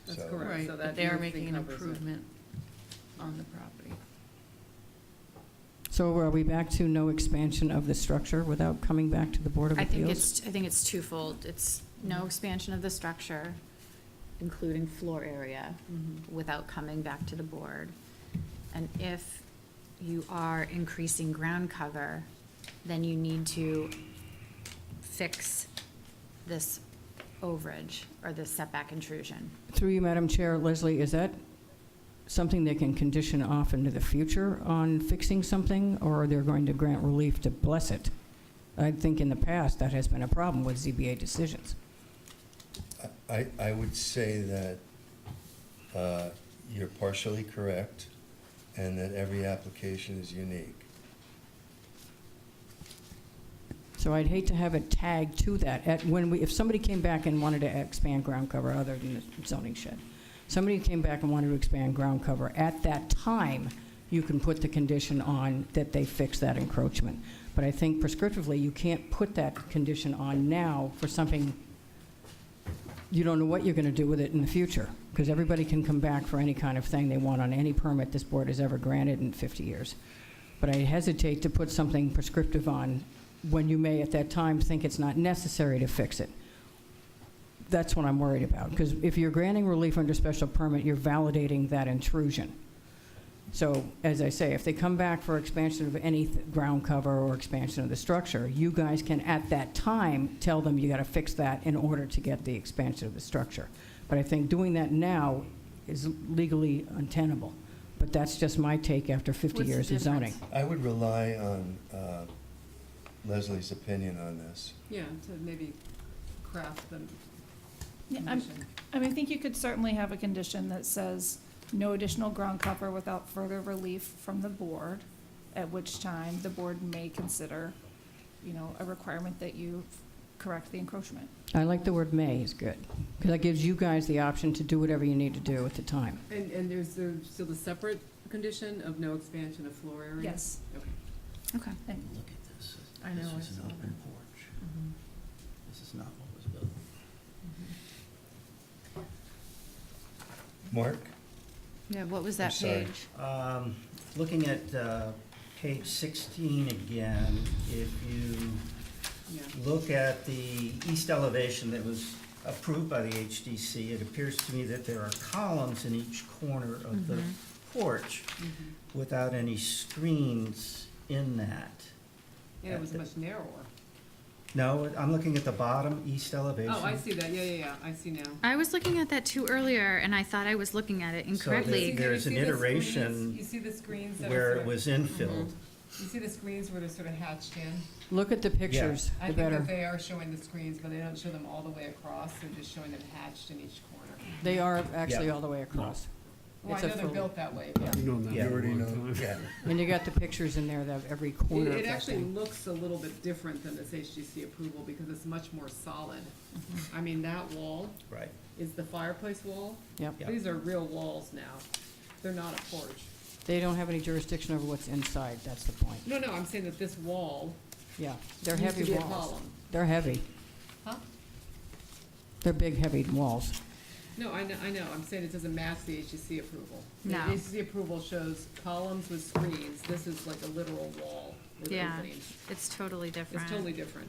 That's So- correct. Right, so but that they are usually making an covers it. improvement on the property. So are we back to no expansion of the structure without coming back to the Board of I Appeals? think it's twofold. It's no expansion of the structure, including floor area, Mhm. without coming back to the board. And if you are increasing ground cover, then you need to fix this overage or this setback intrusion. Through you, Madam Chair, Leslie, is that something they can condition off into the future on fixing something, or they're going to grant relief to bless it? I think in the past, that has been a problem with ZBA decisions. I would say that you're partially correct, and that every application is unique. So I'd hate to have it tagged to that. If somebody came back and wanted to expand ground cover other than the zoning shed, somebody came back and wanted to expand ground cover, at that time, you can put the condition on that they fix that encroachment. But I think prescriptively, you can't put that condition on now for something you don't know what you're going to do with it in the future, because everybody can come back for any kind of thing they want on any permit this board has ever granted in 50 years. But I hesitate to put something prescriptive on when you may at that time think it's not necessary to fix it. That's what I'm worried about, because if you're granting relief under special permit, you're validating that intrusion. So, as I say, if they come back for expansion of any ground cover or expansion of the structure, you guys can, at that time, tell them you gotta fix that in order to get the expansion of the structure. But I think doing that now is legally untenable. But that's just my take after 50 What's the years of zoning. difference? I would rely on Leslie's opinion on this. Yeah, to maybe craft the Yeah, condition. I mean, I think you could certainly have a condition that says no additional ground cover without further relief from the board, at which time the board may consider, you know, a requirement that you correct the encroachment. I like the word "may" is good, because that gives you guys the option to do whatever you need to do at the time. And there's still the separate condition of no expansion of floor area? Yes. Okay. Okay. And Look at this. I know, I This is saw an open that. porch. Mhm. This is not what was built. Mark? Yeah, what was I'm that sorry. page? Looking at page 16 again, if you Yeah. look at the east elevation that was approved by the HDC, it appears to me that there are columns in each corner of the porch Mhm. without any screens in that. And it was much narrower. No, I'm looking at the bottom east elevation. Oh, I see that, yeah, I see now. I was looking at that too earlier, and I thought I was looking at it So incorrectly. there's an You see the iteration screens? You see the screens that are where sort it of- was infilled. You see the screens where they're sort of hatched in? Look at the pictures, I the think better. that they are showing the screens, but they don't show them all the way across, they're just showing them hatched in each corner. They are actually Yeah. all the way across. Well, I It's a know they're full- built that way, but We've known that Yeah. for You a already long know, time. yeah. And you got the pictures in there of every corner of it that actually thing. looks a little bit different than this HGC approval because it's much more solid. I mean, that wall Right. is the fireplace wall. Yep. Yeah. These are real walls now. They're not a porch. They don't have any jurisdiction over what's inside, that's the point. No, I'm saying that this wall Yeah, they're used to heavy be a walls. column. They're heavy. Huh? They're big, heavy walls. No, I know, I'm saying it doesn't match the HGC approval. No. The HGC approval shows columns with screens, this is like a literal wall with Yeah. openings. It's totally different. It's totally different.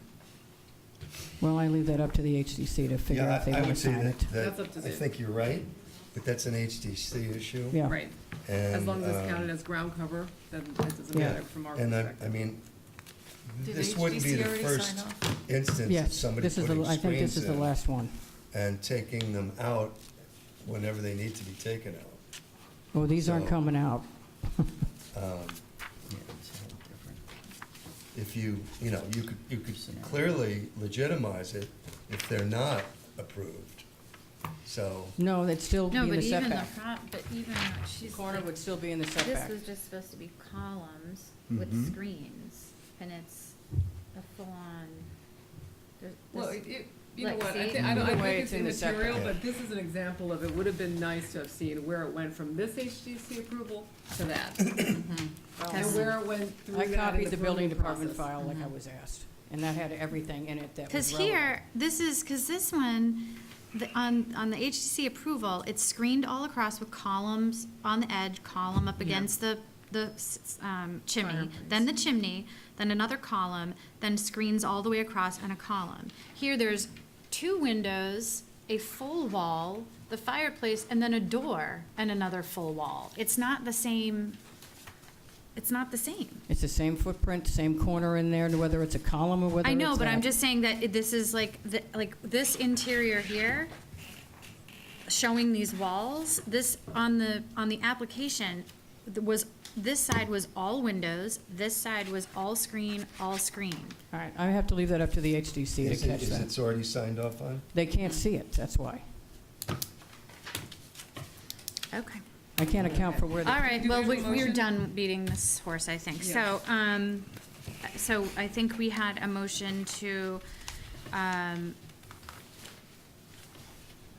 Well, I leave that up to the HDC to figure out if they Yeah, I want would to say sign that, it. That's up to I them. think you're right, but that's an HDC issue. Yeah. Right. And, As long as it's um, counted as ground cover, then it doesn't Yeah. matter from our And perspective. I mean, Did this wouldn't be HDC the already first sign off? instance that Yes, somebody this is putting the, I think this screens is the in last one. and taking them out whenever they need to be taken out. Oh, these aren't So- coming out. Um, Yeah, it's a little different. If you know, you could clearly legitimize it if they're not approved. So, No, they'd still be No, in but the even the setback. front, but even, she's Corner like, would still be in the this setback. was just supposed to be columns with Mhm. screens, and it's a full-on, there- Well, this- you know Like, what, I see? think, I don't, I Either way, think it's it's in the setback. immaterial, Yeah. but this is an example of, it would have been nice to have seen where it went from this HGC approval to that. And Because- where it went through I that in copied the building permitting department process. file like I was asked, and that had everything in it that was Because relevant. here, because this one, on the HTC approval, it's screened all across with columns on the edge, column up Yeah. against the chimney, Fireplace. then the chimney, then another column, then screens all the way across and a column. Here, there's 2 windows, a full wall, the fireplace, and then a door and another full wall. It's not the same. It's not the same. It's the same footprint, same corner in there, whether it's a column or whether I know, it's but I'm that. just saying that this is like this interior here, showing these walls, this, on the application, this side was all windows, this side was all screen, all screen. All right, I have to leave that up to the HDC to is catch that. it's already signed off on? They can't see it, that's why. Okay. I can't account for where All the, right, Do well, we have a we're motion? done beating this horse, I think. Yeah. So I think we had a motion to,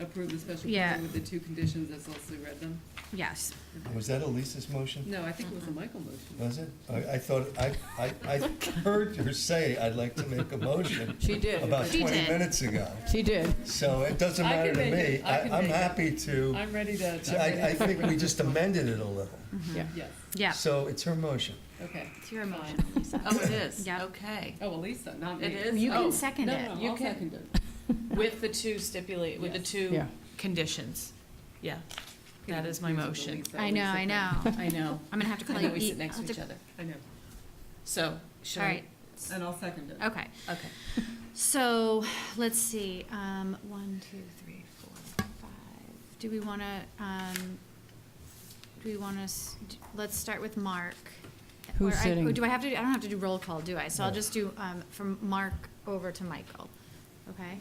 Approve the special Yeah. permit with the 2 conditions as Leslie read them? yes. Was that Elisa's motion? No, I think it was a Michael motion. Was it? I thought, I heard her say, I'd like to make a motion she did, about She 20 did. minutes ago. she did. So it doesn't I matter can to make me. it. I can I'm make it. happy to, I'm ready to. I think we just amended it a little. Yeah. Yes. Yeah. So it's her motion. Okay. It's your fine. motion, Lisa. Oh, it is? Yep. Okay. Oh, well, Lisa, not me. It is? You Oh, can second No, it. no, You I'll can- second it. With the two stipulate, with the Yes. two Yeah. conditions. Yeah, that is my motion. Lisa, I know, Lisa I thing. know. I know. I'm gonna have to call I you. know we E- sit next I'll to have each other. I know. So, should All I? right, And I'll second it. okay. Okay. So, let's see, 1, 2, 3, 4, 5. Do we wanna, let's start with Mark. Who's Or I- sitting? or do I have to, I don't have to do roll call, do I? So I'll No. just do, from Mark over to Michael, okay?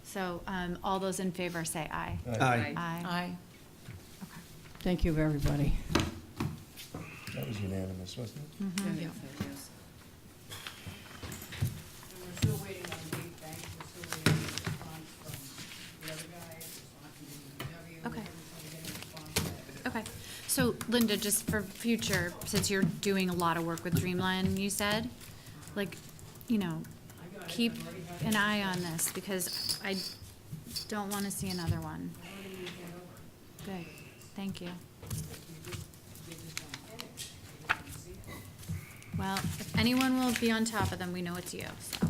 So, all those in favor say aye. Aye. Aye. Aye. Okay. Thank you, everybody. That was unanimous, wasn't it? I Mhm. think so, yes. We're still waiting on Dave Banks, we're still waiting on a response from the other guy, response from DPW. Okay. We're getting a response to that. Okay, so Linda, just for future, since you're doing a lot of work with Dreamland, you said, like, you know, keep an eye on this, because I don't wanna see another one. Good, thank you. Well, if anyone will be on top of them, we know it's you, so.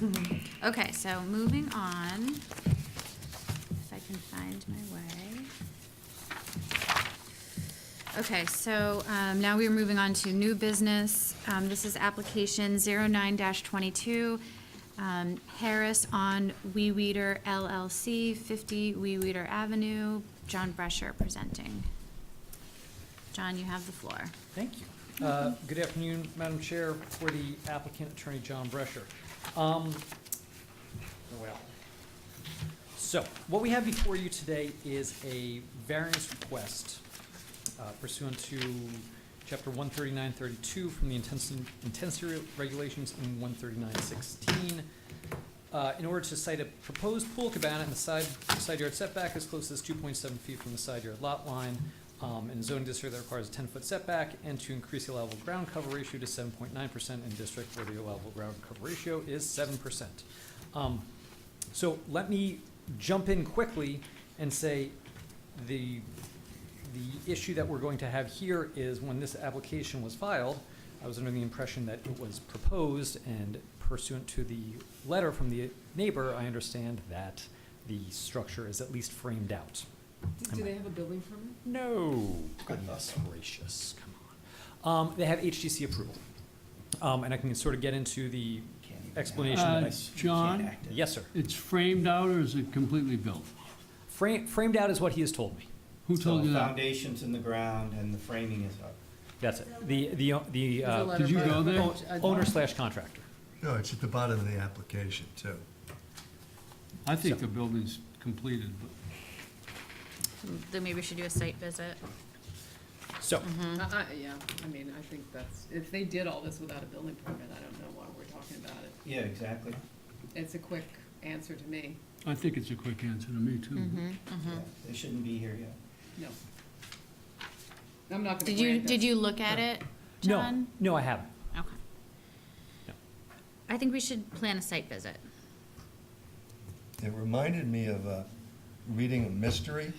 Mhm. Okay, so moving on, if I can find my way. Okay, so now we are moving on to new business. This is application 09-22, Harris on Wee Weeder LLC, 50 Wee Weeder Avenue. John Brescher presenting. John, you have the floor. Thank you. Good afternoon, Madam Chair, for the applicant, Attorney John Brescher. So, what we have before you today is a variance request pursuant to Chapter 13932 from the intensity regulations in 13916. In order to site a proposed pool cabana and the side yard setback as close as 2.7 feet from the side yard lot line, in a zoning district that requires a 10-foot setback, and to increase the allowable ground cover ratio to 7.9% in a district where the allowable ground cover ratio is 7%. So let me jump in quickly and say the issue that we're going to have here is when this application was filed, I was under the impression that it was proposed, and pursuant to the letter from the neighbor, I understand that the structure is at least framed out. Do they have a building permit? No, goodness gracious, come on. They have HGC approval. And I can sort of get into the explanation that I. John, Yes, sir. it's framed out or is it completely built? Framed out is what he has told me. Who told you that? Foundation's in the ground and the framing is up. That's it. There's a letter Did you by- go there? Owner/contractor. No, it's at the bottom of the application, too. I think the building's completed, but Then maybe we should do a site visit. So, Yeah, I mean, I think that's, if they did all this without a building permit, I don't know why we're talking about it. Yeah, exactly. It's a quick answer to me, I think it's a quick answer to me, too. Yeah, They shouldn't be here yet. no. I'm not gonna Did you, grant did this. you look at it, no, John? no, I haven't. Okay. No. I think we should plan a site visit. It reminded me of reading a mystery,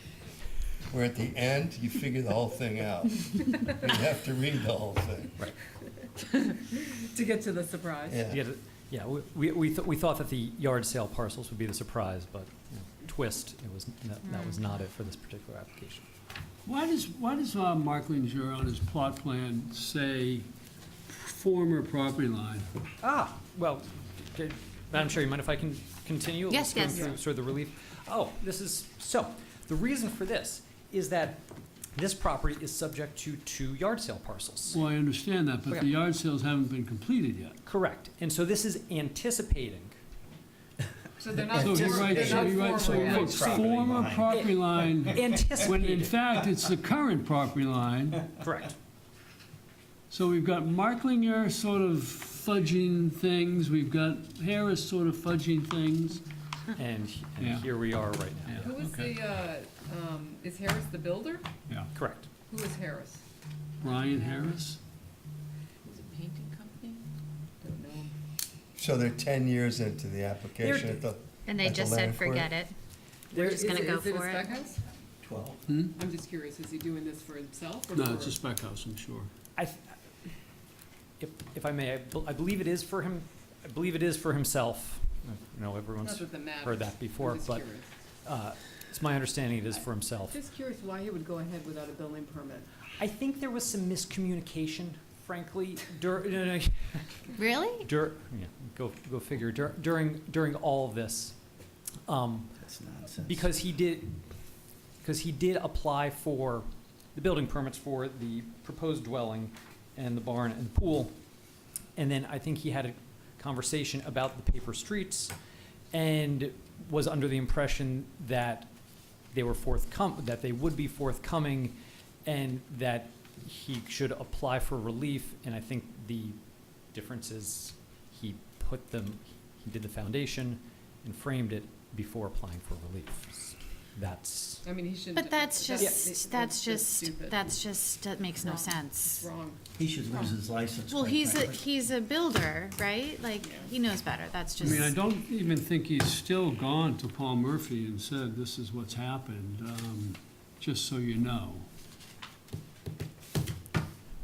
where at the end, you figure the whole thing out. You have to read the whole thing. Right. To get to the surprise. Yeah. Yeah, we thought that the yard sale parcels would be the surprise, but twist, that was not it for this particular application. Why does Marklinger on his plot plan say former property line? Well, Madam Chair, you mind if I can continue? Yes, Let's yes. go through sort of the relief. The reason for this is that this property is subject to 2 yard sale parcels. Well, I understand that, but Okay. the yard sales haven't been completed yet. Correct. And so this is anticipating. So they're not, So he writes, former property line, when in Anticipating. fact, it's the current property line. Correct. So we've got Marklinger sort of fudging things, we've got Harris sort of fudging things. And Yeah. here we are right now. who is Okay. is Harris the builder? Yeah, Correct. Who is Harris? Ryan Harris. Is it painting company? Don't know. So they're 10 years into the application at the. And they at the just said, land court? forget it. We're just gonna go Is it a for spec it. house? 12. I'm just curious, is he doing this for himself or for? No, it's a spec house, I'm sure. If I may, I believe it is for him, I believe it is for himself. You know, everyone's Not that that matters. heard that before, I'm just but curious. it's my understanding it is for himself. Just curious why he would go ahead without a building permit. I think there was some miscommunication, frankly, Really? yeah, go figure, during all of this. That's nonsense. Because he did apply for the building permits for the proposed dwelling and the barn and the pool. And then I think he had a conversation about the paper streets and was under the impression that they were that they would be forthcoming and that he should apply for relief. And I think the difference is he did the foundation and framed it before applying for relief. That's, I mean, he shouldn't. But that's stupid. that makes no No. sense. It's wrong. He should lose his license. Well, quite he's frankly. a builder, right? Like, Yeah. he knows better, that's I just. mean, I don't even think he's still gone to Paul Murphy and said, this is what's happened, just so you know.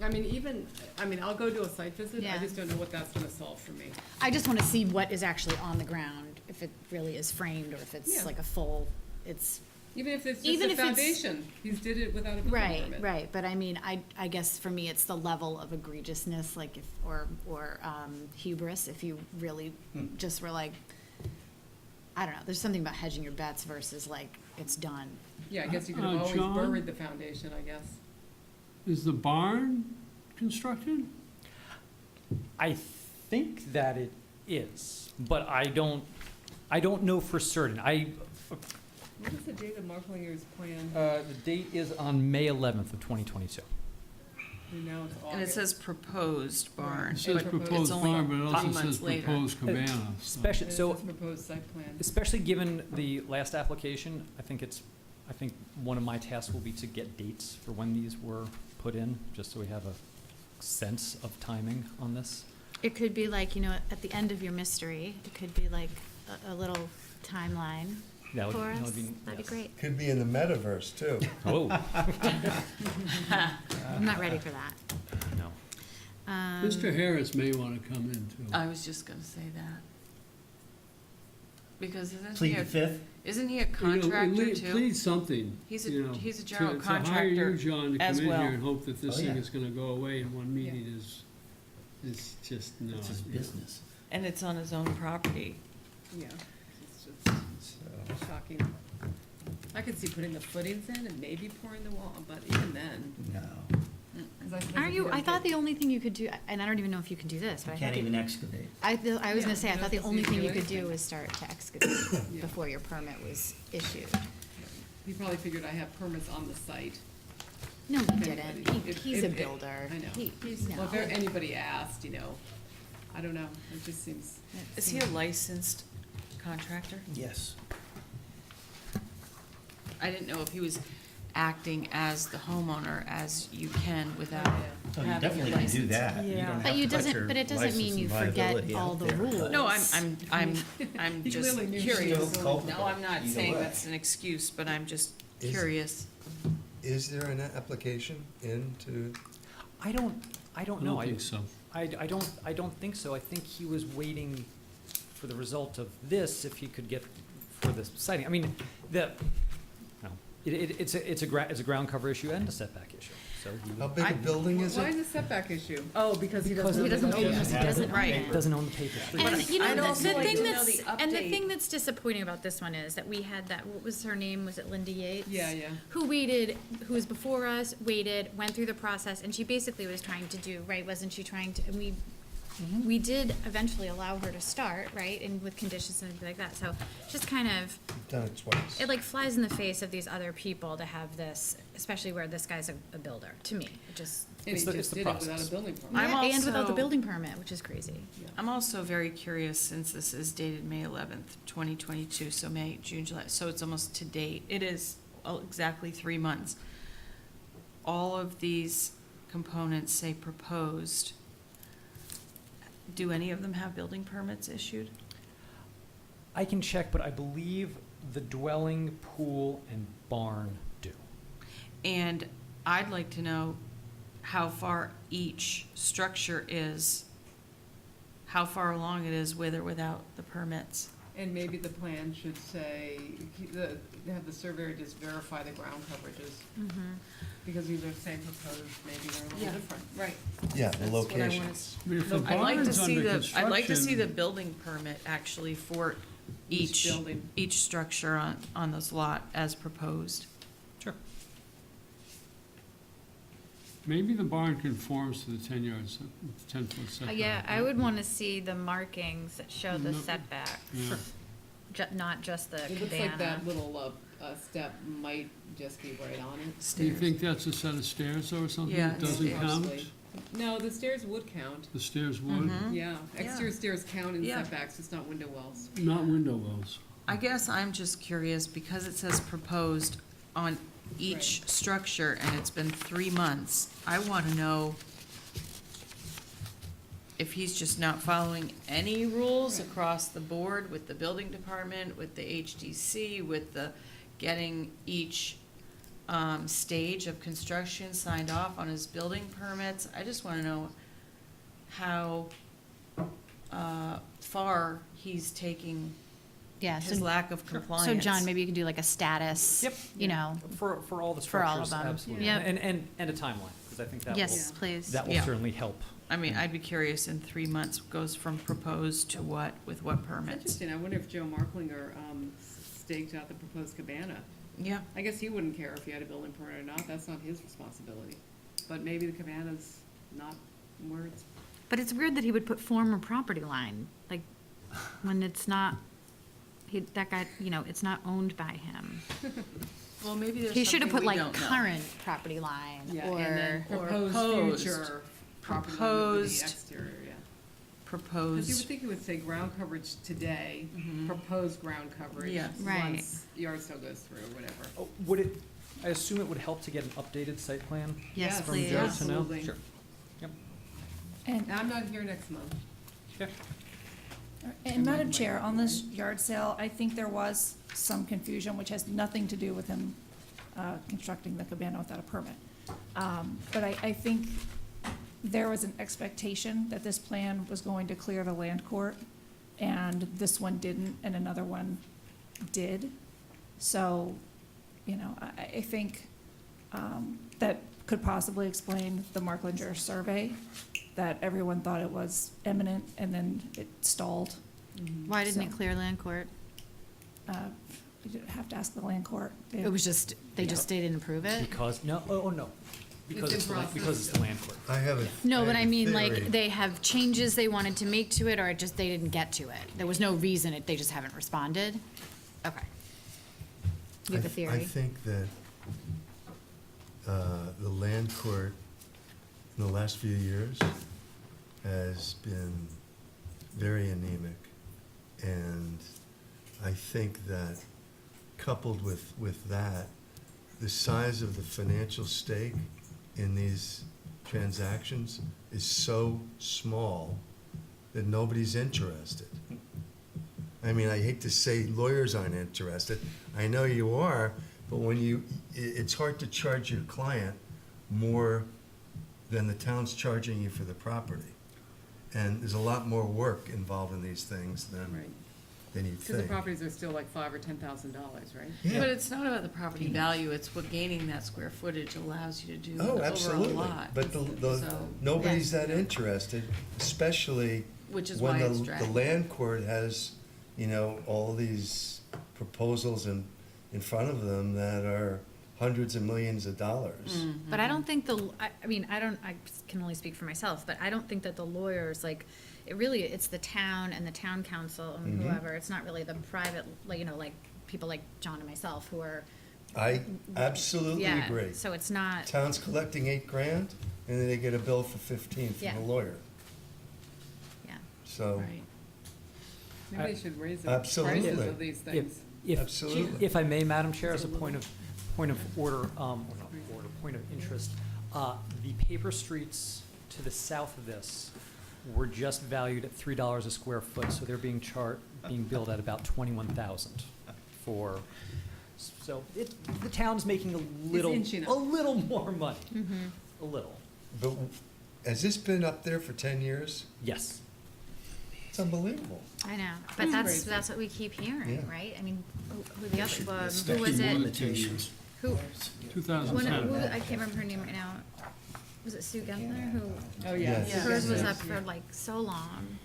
I mean, I'll go do a site visit. I Yeah. just don't know what that's gonna solve for me. I just wanna see what is actually on the ground, if it really is framed, or if it's Yeah. like a full, it's, Even if it's just Even a if it's- foundation, he's did it without a building right, permit. right, but I mean, I guess for me, it's the level of egregiousness, like if, or hubris, if you really just were like, I don't know, there's something about hedging your bets versus like, it's done. Yeah, I guess you could have always John? buried the foundation, I guess. Is the barn constructed? I think that it is, but I don't know for certain. What is the date of Marklinger's plan? The date is on May 11th of 2022. And now it's August. And it says proposed barn, It says but proposed proposed it's only barn, but it a also few says months later. proposed cabana. so- And Especially, it so says proposed site plan. especially given the last application, I think one of my tasks will be to get dates for when these were put in, just so we have a sense of timing on this. It could be like, you know, at the end of your mystery, it could be like a little timeline That would- for that us, would be- that'd be yes. great. Could be in the metaverse, too. Oh, I'm not ready for that. no. Mr. Harris may want to come in, too. I was just gonna say that. Because Plead the fifth? isn't he a You know, contractor too? Plead something, He's you a, know. he's a general to hire contractor. you, John, to as come in well. here and hope that this Oh, thing yeah. is going to go away in one meeting is just not. It's his you know. business. And it's on his own property. Yeah, it's just So, shocking. I could see putting the footings in and maybe pouring the wall, but even then, No, 'cause I suppose Aren't if you, don't I thought get- the only thing you could do, and I don't even know if you can do this, but you I can't thought even excavate. I was Yeah, gonna say, I you're thought the not only supposed thing to you do could do anything. was start to excavate Yeah. before your permit was issued. He probably figured I have permits on the site. No, he If didn't. anybody- if- He's a if- builder. I know. He's, Well, no. if anybody asked, you know, I don't know, it just seems. Is he a licensed contractor? Yes. I didn't know if he was acting as the homeowner, as you can without Oh, you having definitely your can do license. that. You Yeah. don't But have you to put doesn't, your but it doesn't mean license you and forget liability all out the there, but- rules. No, I'm He just clearly knew she curious. was Still going- culpable No, I'm not either saying way. that's an excuse, but I'm just Is- curious. Is there an application into, I don't I know. don't think so. I don't think so. I think he was waiting for the result of this, if he could get for the siting. I mean, no, it's a ground cover issue and a setback issue, so he how would- big a building is Why it? is a setback issue? Oh, because he Because doesn't. he doesn't own it. He doesn't Right. own it. doesn't own the paper street. And you know, I'd the also like thing to know that's, the and the update. thing that's disappointing about this one is that we had that, what was her name, was it Linda Yates? Yeah, yeah. Who was before us, waited, went through the process, and she basically was trying to do, right, wasn't she trying to, and we did eventually allow her to start, right, and with conditions and everything like that, so just kind of, You've done it twice. it like flies in the face of these other people to have this, especially where this guy's a builder, to me, it just. And It's he the- just it's the did it without process. a building permit. I'm Yeah, and without the also- building permit, which is crazy. Yeah. I'm also very curious, since this is dated May 11th, 2022, so May, June, July, so it's almost to date. It is exactly 3 months. All of these components say proposed. Do any of them have building permits issued? I can check, but I believe the dwelling, pool, and barn do. And I'd like to know how far each structure is, how far along it is with or without the permits. And maybe the plan should say, have the surveyor just verify the ground coverages, because these are same proposed, maybe they're a Yeah. little different. Right. Yeah, the That's what I wanna locations. I mean, if the I'd like to barn's see under I'd like to see the construction, building permit actually for Each each, building. each structure on this lot as proposed. Sure. maybe the barn conforms to the 10-foot setback. Yeah, I would want to see the markings that show the No. setback, Yeah. not just the It looks like cabana. that little, step might just be right on it. Do you Stairs. think that's a set of stairs or something? Yeah, It it's doesn't stairs. count? Possibly. No, the stairs would count. The stairs would? Mhm. Yeah, exterior stairs count in Yeah. setbacks, just not window wells. Not window wells. I guess I'm just curious, because it says proposed on each structure and it's been 3 months, I want to know if he's just not following any rules Right. across the board with the building department, with the HDC, with the getting each stage of construction signed off on his building permits. I just want to know how far he's taking Yeah, his so, lack of compliance. so John, maybe you could do like a status, Yep. you know. For all the For all of structures, them. absolutely. Yep. And a timeline, because I think that will, Yes, please. that will Yeah. certainly help. I mean, I'd be curious, in 3 months, goes from proposed to what, with what It's permits? interesting, I wonder if Joe Marklinger, staked out the proposed cabana. Yeah, I guess he wouldn't care if he had a building permit or not, that's not his responsibility. But maybe the cabana's not where it's, But it's weird that he would put former property line, like, when it's not, that guy, you know, it's not owned by him. well, maybe there's He should have something put we like don't know. current property line, yeah, and then or, Or proposed future property line would be the Proposed. exterior, yeah. Because you would Proposed, think it would say ground coverage today, Mhm. proposed ground coverage. Yes. Right. Once yard sale goes through, whatever. Oh, would it, I assume it would help to get an updated site plan yes, Yes, from please. Joe to know? Absolutely. Sure. Yep. And, And I'm not here next month. Yeah. and Madam Chair, on this yard sale, I think there was some confusion, which has nothing to do with him constructing the cabana without a permit. But I think there was an expectation that this plan was going to clear the land court, and this one didn't, and another one did. So, you know, I think that could possibly explain the Marklinger survey, that everyone thought it was imminent, and then it stalled. Why didn't it So- clear land court? You have to ask the land court. It was just, they just didn't approve it? Because, no, oh, no, because in it's, the land- process. because it's the land court. I have a. No, but have I a mean, like, theory. they have changes they wanted to make to it, or it just, they didn't get to it? There was no reason, they just haven't responded? Okay. You have a I theory? think that the land court in the last few years has been very anemic. And I think that coupled with that, the size of the financial stake in these transactions is so small that nobody's interested. I mean, I hate to say lawyers aren't interested. I know you are, but when it's hard to charge your client more than the town's charging you for the property. And there's a lot more work involved in these things than Right. you Because the think. properties are still like $5,000 or $10,000, right? Yeah. but it's not about the property value, it's what gaining that square footage allows you to do with Oh, the overall absolutely. lot. But So- nobody's that interested, especially Which is when why it's the dragged. land court has, all these proposals in front of them that are hundreds of millions of dollars. But I don't think I can only speak for myself, but I don't think that the lawyers, like, it's the town and the town council and Mhm. whoever, it's not really the private, like, like, people like John and myself who are. I absolutely Yeah, agree. so it's not, Town's collecting $8,000, and then they get a bill for 15 from Yeah. the lawyer. yeah. So, Right. Maybe they should raise the Absolutely. prices of these things. absolutely. If I may, Madam Chair, as a point of order, or not order, point of interest, the paper streets to the south of this were just valued at $3 a square foot, so they're being billed at about 21,000 for So the town's making a little, inching a up. little more money, Mm-hmm. a little. But has this been up there for 10 years? Yes. It's unbelievable. I know, but Crazy. that's what we keep hearing, Yeah. right? I mean, who the other, who was Limitations. it? Who, 2010. I can't remember her name right now. Was it Sue Gentler who, Oh, yeah. Yes. hers was Yeah. up for like so long?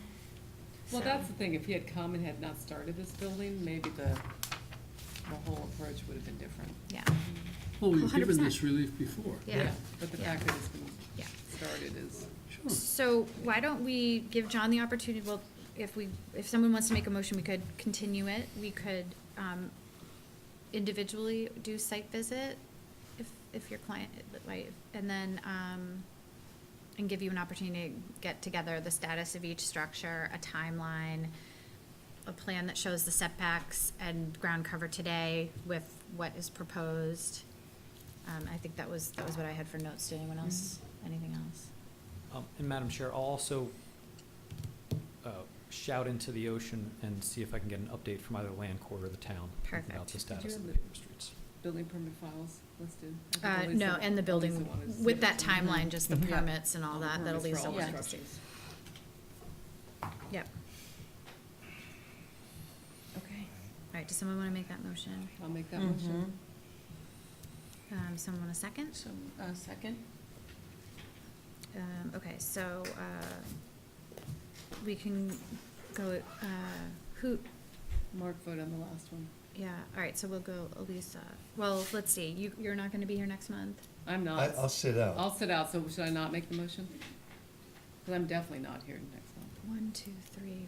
Well, So- that's the thing, if he had come and had not started this building, maybe the whole approach would have been different. Yeah, Well, we've given 100%. this relief before. yeah, But the Yeah. fact that it's been yeah. started is, Sure. So why don't we give John the opportunity, well, if someone wants to make a motion, we could continue it. We could, individually do site visit if your client, right, and then, and give you an opportunity to get together the status of each structure, a timeline, a plan that shows the setbacks and ground cover today with what is proposed. I think that was what I had for notes. Did anyone else, anything else? And Madam Chair, I'll also shout into the ocean and see if I can get an update from either land court or the town about Perfect. the status have of the the- paper streets. building permit files listed. I think No, Elisa- and the building, Elisa wanted to with see that it. timeline, just the Yeah. permits and all that, that'll Permits be for all the wanted to see. structures. Yep. Okay, all right, does someone wanna make that motion? I'll make that motion. Someone want a second? So, second? Okay, so, we can go, who, Mark voted on the last one. yeah, all right, so we'll go Elisa. Well, let's see, you're not gonna be here next month? I'm not. I'll sit out. I'll sit out, so should I not make the motion? Because I'm definitely not here next month. 1, 2, 3,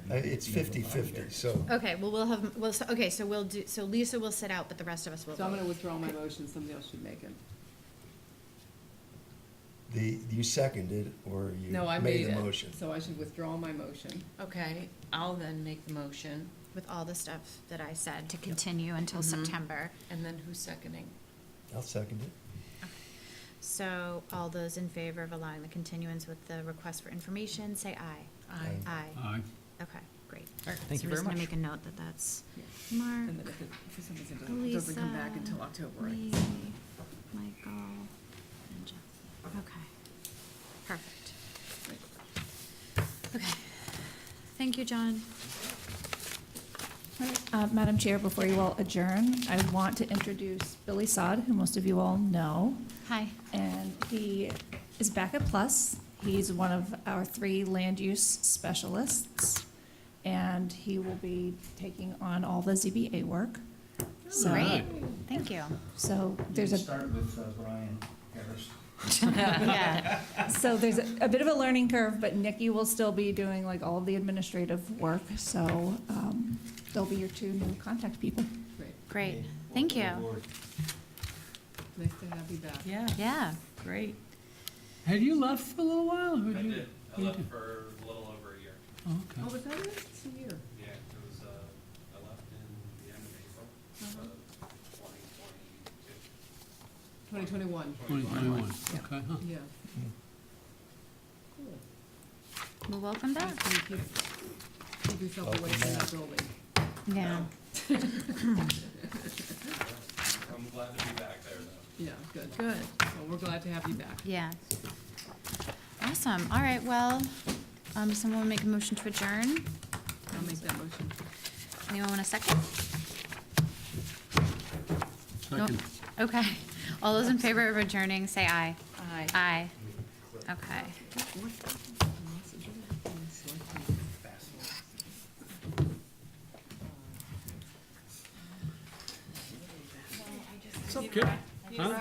4. It's 50-50, so. Okay, well, okay, so we'll do, so Lisa will sit out, but the rest of us will So I'm vote. gonna withdraw my motion, somebody else should make it. You seconded, or you No, I made made the it, motion? so I should withdraw my motion. Okay, I'll then make the motion, With all the stuff that I said to continue until Mhm. September. and then who's seconding? I'll second it. So all those in favor of allowing the continuance with the request for information, say aye. Aye. Aye. Aye. Okay, great. All right, thank you So very we're much. just gonna make a note that that's Yeah. Mark, And then if it, for some reason, doesn't come back Elisa, until October. me, Michael, and Jeff. Okay, perfect. Okay, thank you, John. Madam Chair, before you all adjourn, I want to introduce Billy Sod, who most of you all know. Hi. And he is back at Plus. He's one of our 3 land use specialists. And he will be taking on all the ZBA work. So, Great, thank you. so there's a, Start with Brian Harris. Yeah, so there's a bit of a learning curve, but Nikki will still be doing like all of the administrative work. So, they'll be your 2 new contact people. Great, great, thank you. nice to have you back. Yeah, Yeah, great. Had you left for a little while? Or I you- did. I you left did? for a little over a year. Oh, okay. Oh, was that it? It's a year. Yeah, it was, I left in the end of April of 2022. 2021. 2021, Yeah. okay, huh. Yeah. Cool. well, welcome back. Keep yourself away from that building. Yeah. I'm glad to be back there, though. Yeah, good. Good. Well, we're glad to have you back. Yeah. Awesome, all right, well, someone make a motion to adjourn? I'll make that motion. Anyone want a second? Nope. Second. Okay, all those in favor of adjourning, say aye. Aye. Aye. Okay. What's up, kid? Huh?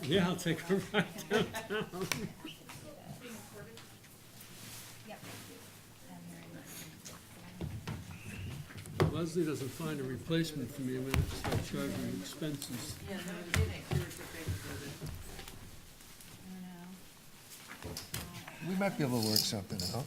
Yeah, I'll take a ride downtown. Leslie doesn't find a replacement for me, I'm gonna start charging expenses. We might be able to work something out.